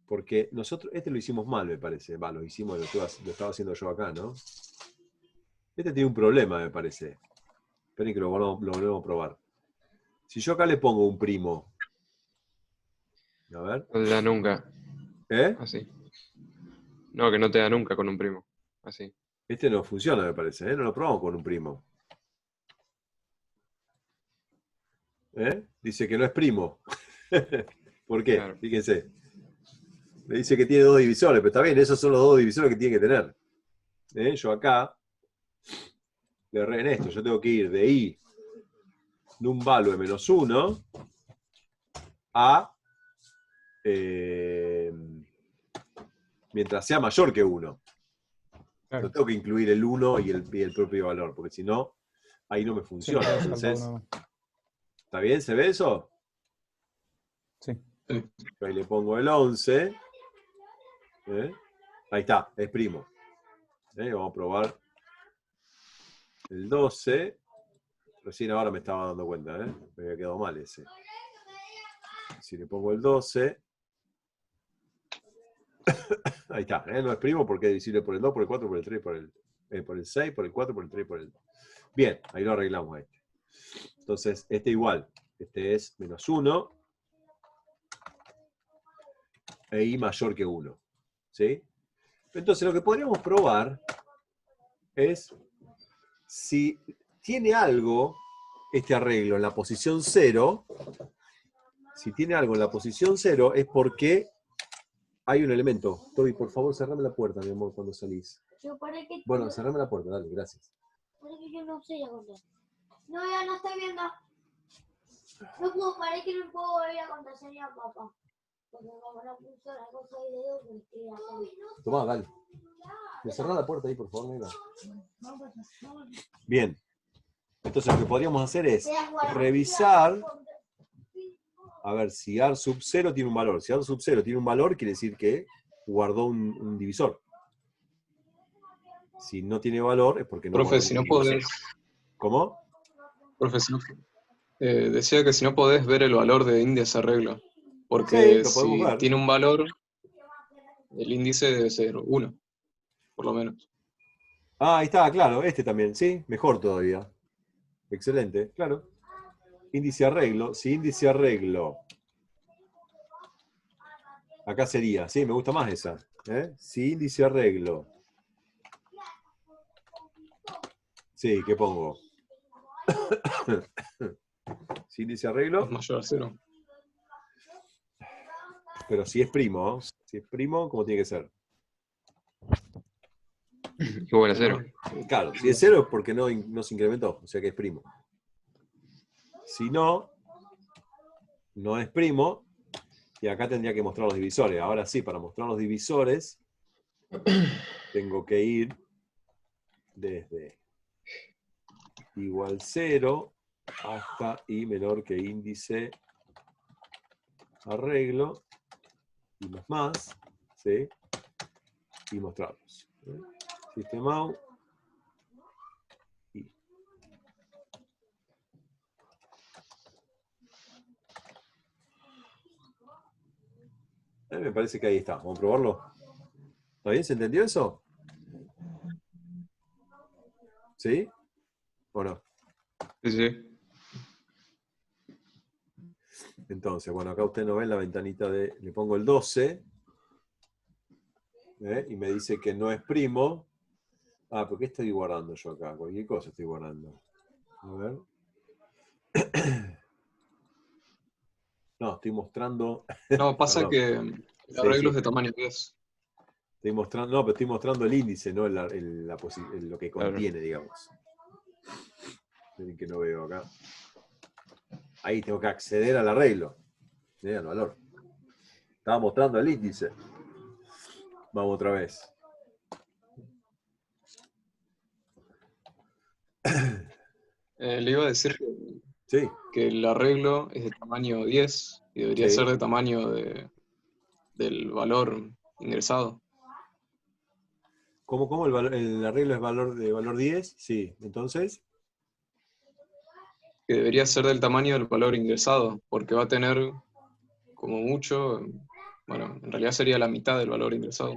Porque nosotros, este lo hicimos mal, me parece. Lo estaba haciendo yo acá, ¿no? Este tiene un problema, me parece. Esperen que lo volvemos a probar. Si yo acá le pongo un primo. A ver. No te da nunca. Así. No, que no te da nunca con un primo. Así. Este no funciona, me parece. No lo probamos con un primo. Dice que no es primo. ¿Por qué? Claro. Fíjense. Me dice que tiene 2 divisores, pero está bien, esos son los 2 divisores que tiene que tener. Yo acá le erré en esto. Yo tengo que ir de i num value menos 1 a mientras sea mayor que 1. Claro. No tengo que incluir el 1 y el propio valor, porque si no, ahí no me funciona. Sí, entonces, ¿está bien? ¿Se ve eso? Sí. Ahí le pongo el 11. Ahí está, es primo. Vamos a probar el 12. Recién ahora me estaba dando cuenta, me había quedado mal ese. Si le pongo el 12. Ahí está, no es primo porque es divisible por el 2, por el 4, por el 3, por el 6, por el 4, por el 3, por el 2. Bien, ahí lo arreglamos a este. Entonces, este igual. Este es menos 1. E i mayor que 1. ¿Sí? Entonces, lo que podríamos probar es si tiene algo este arreglo en la posición 0. Si tiene algo en la posición 0 es porque hay un elemento. Toby, por favor, cerrame la puerta, mi amor, cuando salís. Bueno, cerrame la puerta, dale, gracias. Porque yo no sé ya contar. No, ya no estoy viendo. No puedo, parece que no puedo volver a contraseña a papá. Porque como no puso la cosa ahí de dos, me estoy haciendo. Tomá, dale. Me cerrá la puerta ahí, por favor, negra. Bien. Entonces lo que podríamos hacer es revisar. A ver, si ar sub 0 tiene un valor. Si ar sub 0 tiene un valor, quiere decir que guardó un divisor. Si no tiene valor, es porque no Profe, guardó si no divisor. podés... ¿Cómo? Profe, decía que si no podés ver el valor de índice arreglo. Porque sí, si ver. Tiene un valor, el índice debe ser 1, por lo menos. Ah, ahí está, claro, este también, sí, mejor todavía. Excelente, claro. Índice arreglo, si índice arreglo. Acá sería, sí, me gusta más esa. Si índice arreglo. Sí, ¿qué pongo? Si índice arreglo. Es mayor a 0. Pero si es primo, si es primo, ¿cómo tiene que ser? Igual a 0. Claro, si es 0 es porque no se incrementó, o sea que es primo. Si no, no es primo, y acá tendría que mostrar los divisores. Ahora sí, para mostrar los divisores, tengo que ir desde igual 0 hasta i menor que índice arreglo, y más, ¿sí? Y mostrarlos. System out, y. Me parece que ahí está. Vamos a probarlo. ¿Está bien? ¿Se entendió eso? ¿Sí? ¿O no? Sí, sí. Entonces, bueno, acá usted no ve en la ventanita de... Le pongo el 12. Y me dice que no es primo. Ah, ¿por qué estoy guardando yo acá? Cualquier cosa estoy guardando. A ver. No, estoy mostrando... No, pasa Perdón. que el Sí, arreglo sí. es de tamaño 10. Estoy mostrando, no, pero estoy mostrando el índice, no lo que Claro. contiene, digamos. Miren que no veo acá. Ahí tengo que acceder al arreglo. Al valor. Estaba mostrando el índice. Vamos otra vez. Le iba a decir Sí, que el arreglo es de tamaño 10 y debería Sí. ser de tamaño del valor ingresado. ¿Cómo el arreglo es de valor 10? Sí, entonces. Que debería ser del tamaño del valor ingresado, porque va a tener como mucho, bueno, en realidad sería la mitad del valor ingresado.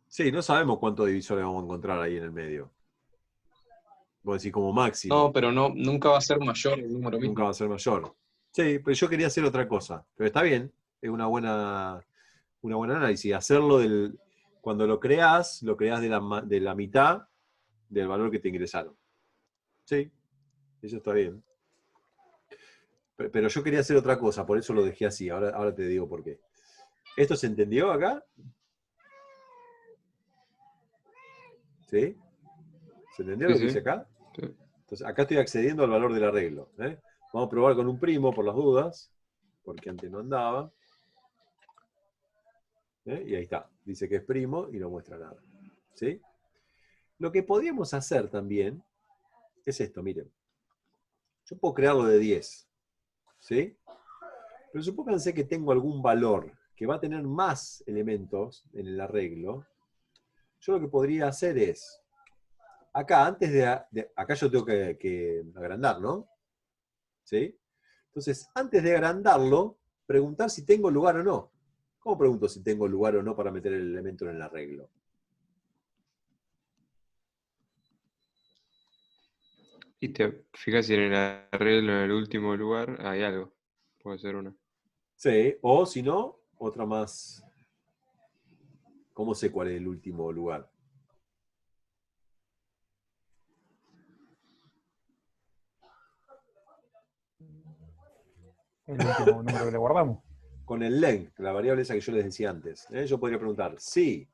Sí, no sabemos cuántos divisores vamos a encontrar ahí en el medio. Voy a decir como máximo. No, pero no, nunca va a ser mayor el número Nunca va mismo. a ser mayor. Sí, pero yo quería hacer otra cosa. Pero está bien, es una buena análisis. Hacerlo cuando lo creás de la mitad del valor que te ingresaron. Sí, eso está bien. Pero yo quería hacer otra cosa, por eso lo dejé así. Ahora te digo por qué. ¿Esto se entendió acá? ¿Sí? ¿Se entendió Sí, lo que sí. hice acá? Sí. Entonces, acá estoy accediendo al valor del arreglo. Vamos a probar con un primo por las dudas, porque antes no andaba. Y ahí está. Dice que es primo y no muestra nada. ¿Sí? Lo que podríamos hacer también es esto, miren. Yo puedo crearlo de 10. ¿Sí? Pero supónganse que tengo algún valor que va a tener más elementos en el arreglo. Yo lo que podría hacer es, acá, acá yo tengo que agrandar, ¿no? ¿Sí? Entonces, antes de agrandarlo, preguntar si tengo lugar o no. ¿Cómo pregunto si tengo lugar o no para meter el elemento en el arreglo? Y te fijas si en el arreglo, en el último lugar, hay algo. Puede ser una. Sí, o si no, otra más. ¿Cómo sé cuál es el último lugar? El último número que le guardamos. Con el length, la variable esa que yo les decía antes. Yo podría preguntar si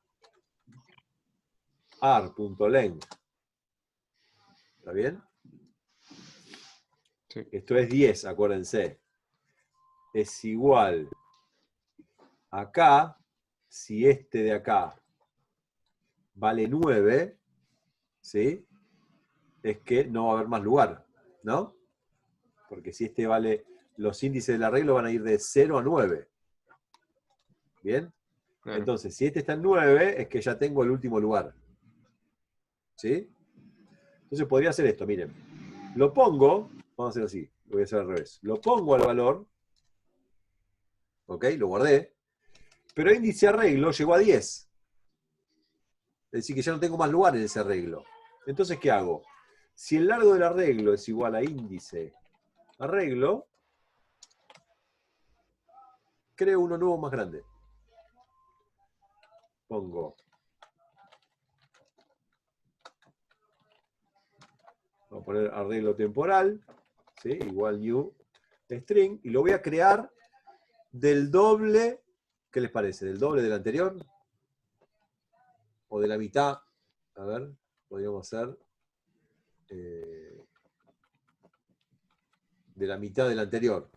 ar.length, ¿está bien? Sí. Esto es 10, acuérdense. Es igual acá, si este de acá vale 9, ¿sí? Es que no va a haber más lugar, ¿no? Porque si este vale, los índices del arreglo van a ir de 0 a 9. ¿Bien? Claro. Entonces, si este está en 9, es que ya tengo el último lugar. ¿Sí? Entonces podría hacer esto, miren. Lo pongo, vamos a hacer así, lo voy a hacer al revés. Lo pongo al valor, ¿ok? Lo guardé, pero índice arreglo llegó a 10. Es decir, que ya no tengo más lugar en ese arreglo. Entonces, ¿qué hago? Si el largo del arreglo es igual a índice arreglo, creo uno nuevo más grande. Pongo. Vamos a poner arreglo temporal, ¿sí? Igual new string, y lo voy a crear del doble ¿Qué les parece? ¿Del doble del anterior? ¿O de la mitad? A ver, podríamos hacer de la mitad del anterior.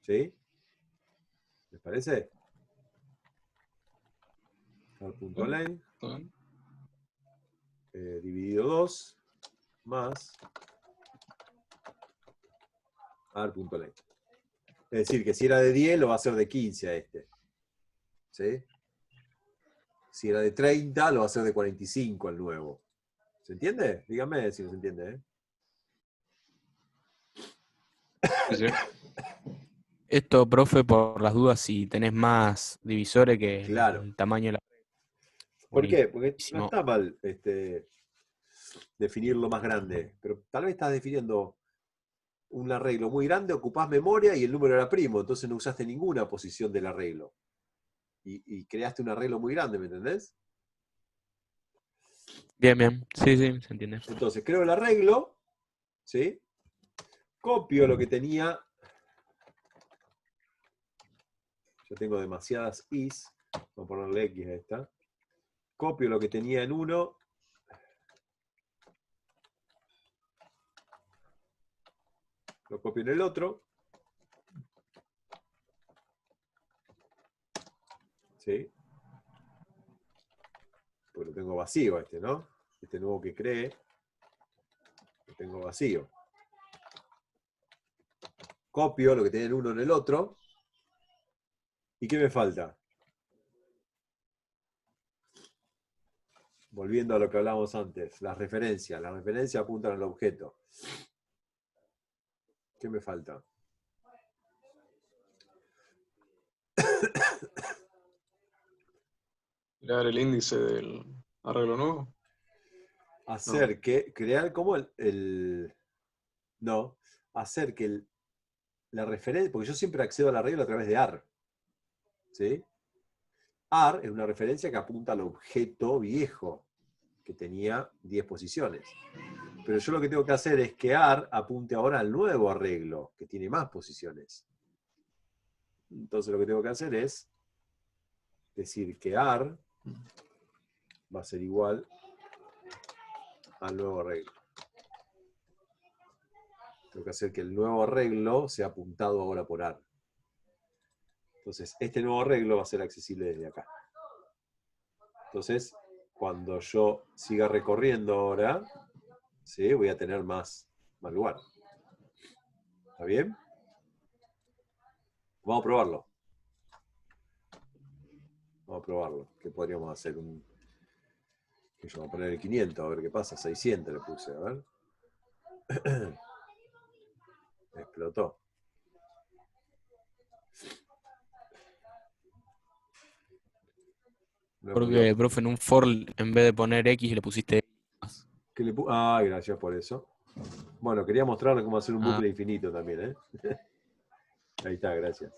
¿Sí? ¿Les parece? Punto length, ¿Está bien? dividido 2 más punto length. Es decir, que si era de 10, lo va a hacer de 15 a este. ¿Sí? Si era de 30, lo va a hacer de 45 al nuevo. ¿Se entiende? Díganme si no se entiende, ¿eh? Sí, sí. Esto, profe, por las dudas, si tenés más divisores que Claro. el tamaño de la... ¿Por qué? Porque no Buenísimo. está mal definirlo más grande, pero tal vez estás definiendo un arreglo muy grande, ocupás memoria y el número era primo, entonces no usaste ninguna posición del arreglo. Y creaste un arreglo muy grande, ¿me entendés? Bien, bien. Sí, sí, se entiende. Entonces creo el arreglo, ¿sí? Copio lo que tenía. Yo tengo demasiadas is, vamos a ponerle X a esta. Copio lo que tenía en uno. Lo copio en el otro. ¿Sí? Pues lo tengo vacío este, ¿no? Este nuevo que cree, lo tengo vacío. Copio lo que tenía en uno en el otro. ¿Y qué me falta? Volviendo a lo que hablábamos antes, las referencias. Las referencias apuntan al objeto. ¿Qué me falta? Crear el índice del arreglo nuevo. Hacer que, crear como no, hacer que la referencia, porque yo siempre accedo a la regla a través de AR. ¿Sí? AR es una referencia que apunta al objeto viejo, que tenía 10 posiciones. Pero yo lo que tengo que hacer es que AR apunte ahora al nuevo arreglo, que tiene más posiciones. Entonces lo que tengo que hacer es decir que AR va a ser igual al nuevo arreglo. Tengo que hacer que el nuevo arreglo sea apuntado ahora por AR. Entonces, este nuevo arreglo va a ser accesible desde acá. Entonces, cuando yo siga recorriendo ahora, ¿sí? Voy a tener más lugar. ¿Está bien? Vamos a probarlo. Vamos a probarlo. ¿Qué podríamos hacer? Que yo voy a poner el 500, a ver qué pasa. 600 le puse, a ver. Explotó. No Porque, profe, en un for, en vez de poner X, le pusiste más. Ay, gracias por eso. Bueno, quería mostrarles cómo hacer un Ah. bucle infinito también, ¿eh? Ahí está, gracias.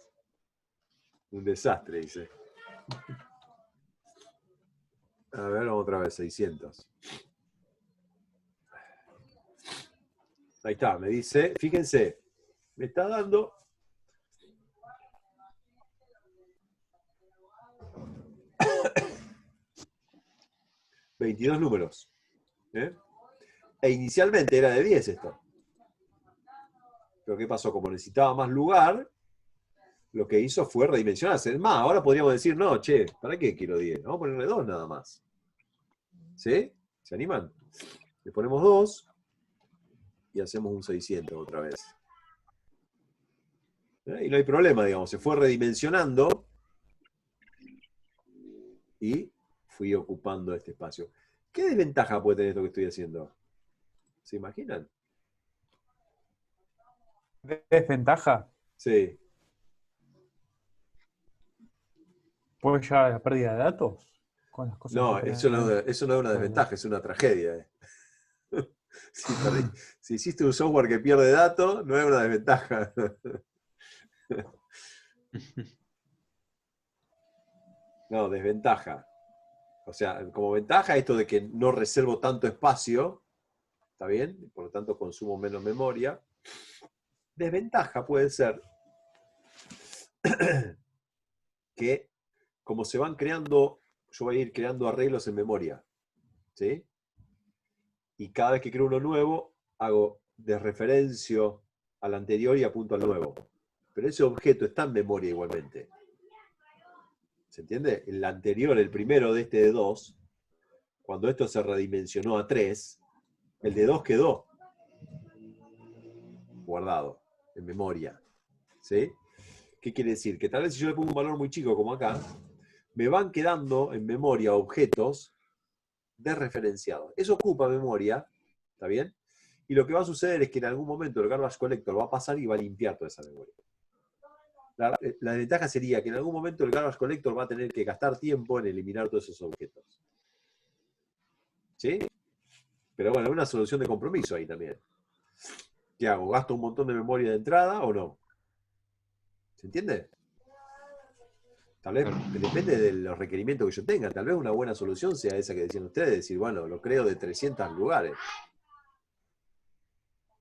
Un desastre, dice. A ver, vamos otra vez, 600. Ahí está, me dice, fíjense, me está dando 22 números. ¿Eh? E inicialmente era de 10 esto. Pero ¿qué pasó? Como necesitaba más lugar, lo que hizo fue redimensionarse. Más, ahora podríamos decir, no, che, ¿para qué quiero 10? Vamos a ponerle 2 nada más. ¿Sí? ¿Se animan? Le ponemos 2 y hacemos un 600 otra vez. Y no hay problema, digamos, se fue redimensionando y fui ocupando este espacio. ¿Qué desventaja puede tener esto que estoy haciendo? ¿Se imaginan? ¿Desventaja? Sí. ¿Puede llegar a la pérdida de datos? Con las cosas No, que eso no tenés. es una desventaja, es una tragedia. Si hiciste un software que pierde datos, no es una desventaja. No, desventaja. O sea, como ventaja esto de que no reservo tanto espacio, ¿está bien? Por lo tanto consumo menos memoria. Desventaja puede ser que como se van creando, yo voy a ir creando arreglos en memoria, ¿sí? Y cada vez que creo uno nuevo, hago desreferencio al anterior y apunto al nuevo. Pero ese objeto está en memoria igualmente. ¿Se entiende? El anterior, el primero de este de 2, cuando esto se redimensionó a 3, el de 2 quedó guardado en memoria. ¿Sí? ¿Qué quiere decir? Que tal vez si yo le pongo un valor muy chico como acá, me van quedando en memoria objetos desreferenciados. Eso ocupa memoria, ¿está bien? Y lo que va a suceder es que en algún momento el garbage collector va a pasar y va a limpiar toda esa memoria. La desventaja sería que en algún momento el garbage collector va a tener que gastar tiempo en eliminar todos esos objetos. ¿Sí? Pero bueno, hay una solución de compromiso ahí también. ¿Qué hago? ¿Gasto un montón de memoria de entrada o no? ¿Se entiende? Tal vez depende de los requerimientos que yo tenga. Tal vez una buena solución sea esa que decían ustedes, decir, bueno, lo creo de 300 lugares.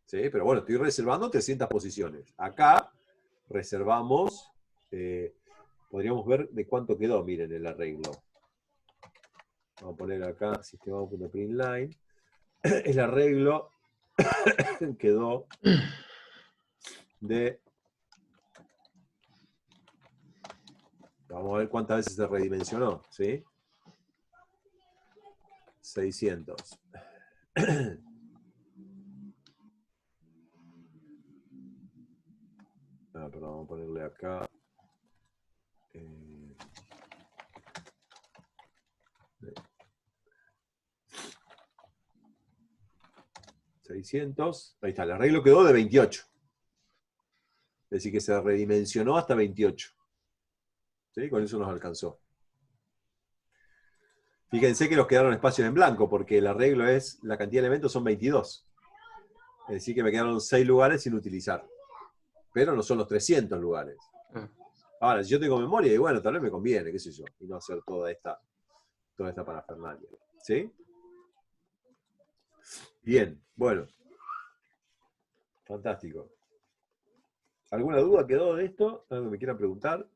¿Sí? Pero bueno, estoy reservando 300 posiciones. Acá reservamos, podríamos ver de cuánto quedó, miren, el arreglo. Vamos a poner acá sistema.println. El arreglo quedó de... Vamos a ver cuántas veces se redimensionó, ¿sí? 600. Perdón, vamos a ponerle acá. 600. Ahí está, el arreglo quedó de 28. Es decir, que se redimensionó hasta 28. ¿Sí? Con eso nos alcanzó. Fíjense que nos quedaron espacios en blanco, porque el arreglo es, la cantidad de elementos son 22. Es decir, que me quedaron 6 lugares sin utilizar. Pero no son los 300 lugares. Ahora, si yo tengo memoria, y bueno, tal vez me conviene, qué sé yo, y no hacer toda esta parafernalia. ¿Sí? Bien, bueno. Fantástico. ¿Alguna duda quedó de esto? ¿Algo que me quieran preguntar?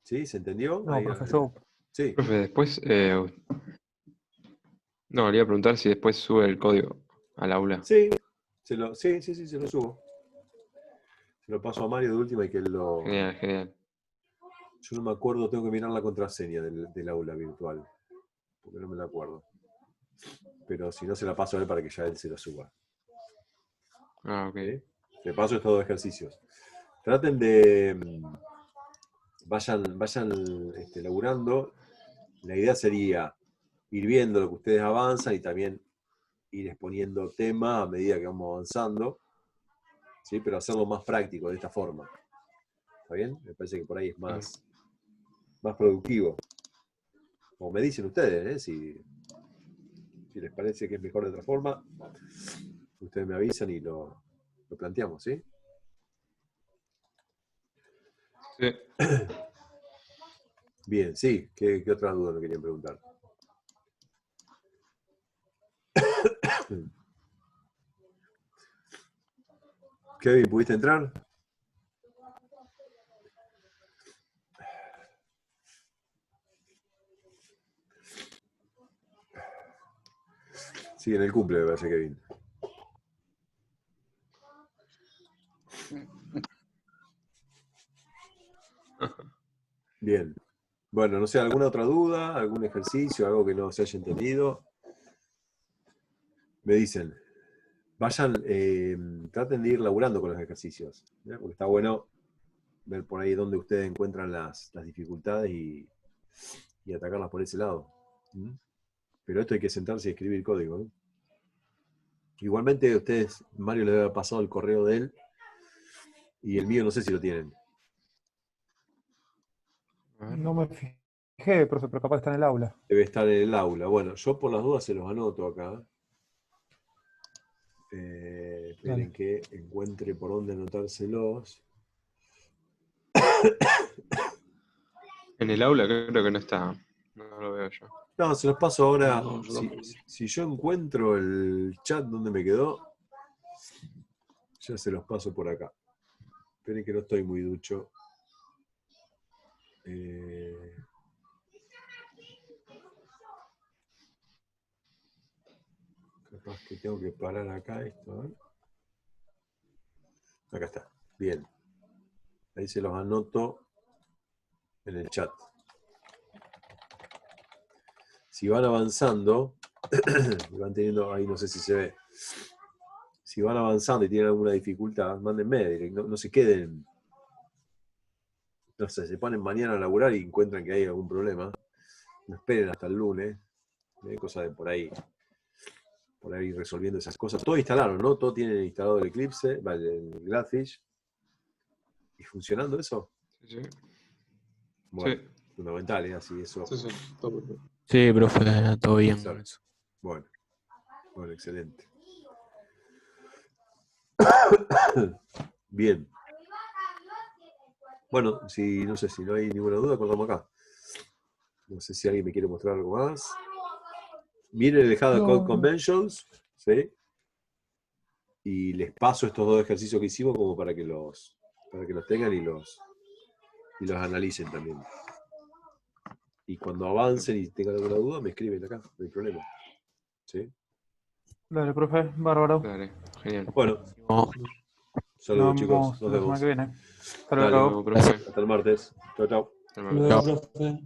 ¿Sí? ¿Se entendió? No, Ahí, profesor. sí. Profe, después... no, le iba a preguntar si después sube el código al aula. Sí, se lo subo. Se lo paso a Mario de última y que él lo... Genial, genial. Yo no me acuerdo, tengo que mirar la contraseña del aula virtual. Porque no me la acuerdo. Pero si no, se la paso a él para que ya él se lo suba. Ah, ok. ¿Sí? Le paso estos 2 ejercicios. Traten de... Vayan laburando. La idea sería ir viendo lo que ustedes avanzan y también ir exponiendo temas a medida que vamos avanzando. ¿Sí? Pero hacerlo más práctico de esta forma. ¿Está bien? Me parece que por ahí es más productivo. Como me dicen ustedes, si les parece que es mejor de otra forma, ustedes me avisan y lo planteamos, ¿sí? Sí. Bien, sí. ¿Qué otra duda me querían preguntar? Kevin, ¿pudiste entrar? Sí, en el cumple, me parece, Kevin. Bien. Bueno, no sé, ¿alguna otra duda? ¿Algún ejercicio? ¿Algo que no se haya entendido? Me dicen. Vayan, traten de ir laburando con los ejercicios. Porque está bueno ver por ahí dónde ustedes encuentran las dificultades y atacarlas por ese lado. ¿Mm? Pero esto hay que sentarse y escribir código, ¿no? Igualmente ustedes, Mario le había pasado el correo de él y el mío no sé si lo tienen. No me fijé, profe, pero capaz está en el aula. Debe estar en el aula. Bueno, yo por las dudas se los anoto acá. Esperen que encuentre por dónde anotárselos. En el aula creo que no está. No lo veo yo. No, se los paso ahora. No, yo tampoco. Si yo encuentro el chat donde me quedó, Ya se los paso por acá. Esperen que no estoy muy ducho. Capaz que tengo que parar acá esto. ¿Eh? Acá está. Bien. Ahí se los anoto en el chat. Si van avanzando, van teniendo, ahí no sé si se ve. Si van avanzando y tienen alguna dificultad, mándenme, no se queden. No sé, se ponen mañana a laburar y encuentran que hay algún problema. No esperen hasta el lunes. Cosa de por ahí resolviendo esas cosas. Todo instalaron, ¿no? Todo tiene instalado el Eclipse, el Gladfish. ¿Y funcionando eso? Sí. Bueno, Sí. fundamental, ¿eh? Así eso. Sí, todo perfecto. Sí, profe, todo bien con eso. Bueno, excelente. Bien. Bueno, no sé si no hay ninguna duda, cortamos acá. No sé si alguien me quiere mostrar algo más. Miren el Dejado Code Conventions, ¿sí? Y les paso estos dos ejercicios que hicimos como para que los tengan y los analicen también. Y cuando avancen y tengan alguna duda, me escriben acá, no hay problema. ¿Sí? Dale, profe, bárbaro. Dale, genial. Bueno, No, saludos Nos chicos, vemos nos la semana vemos. que viene. Hasta Dale. luego. Luego, profe. Hasta el martes. Chao, chao. Hasta Hasta luego. luego, profe.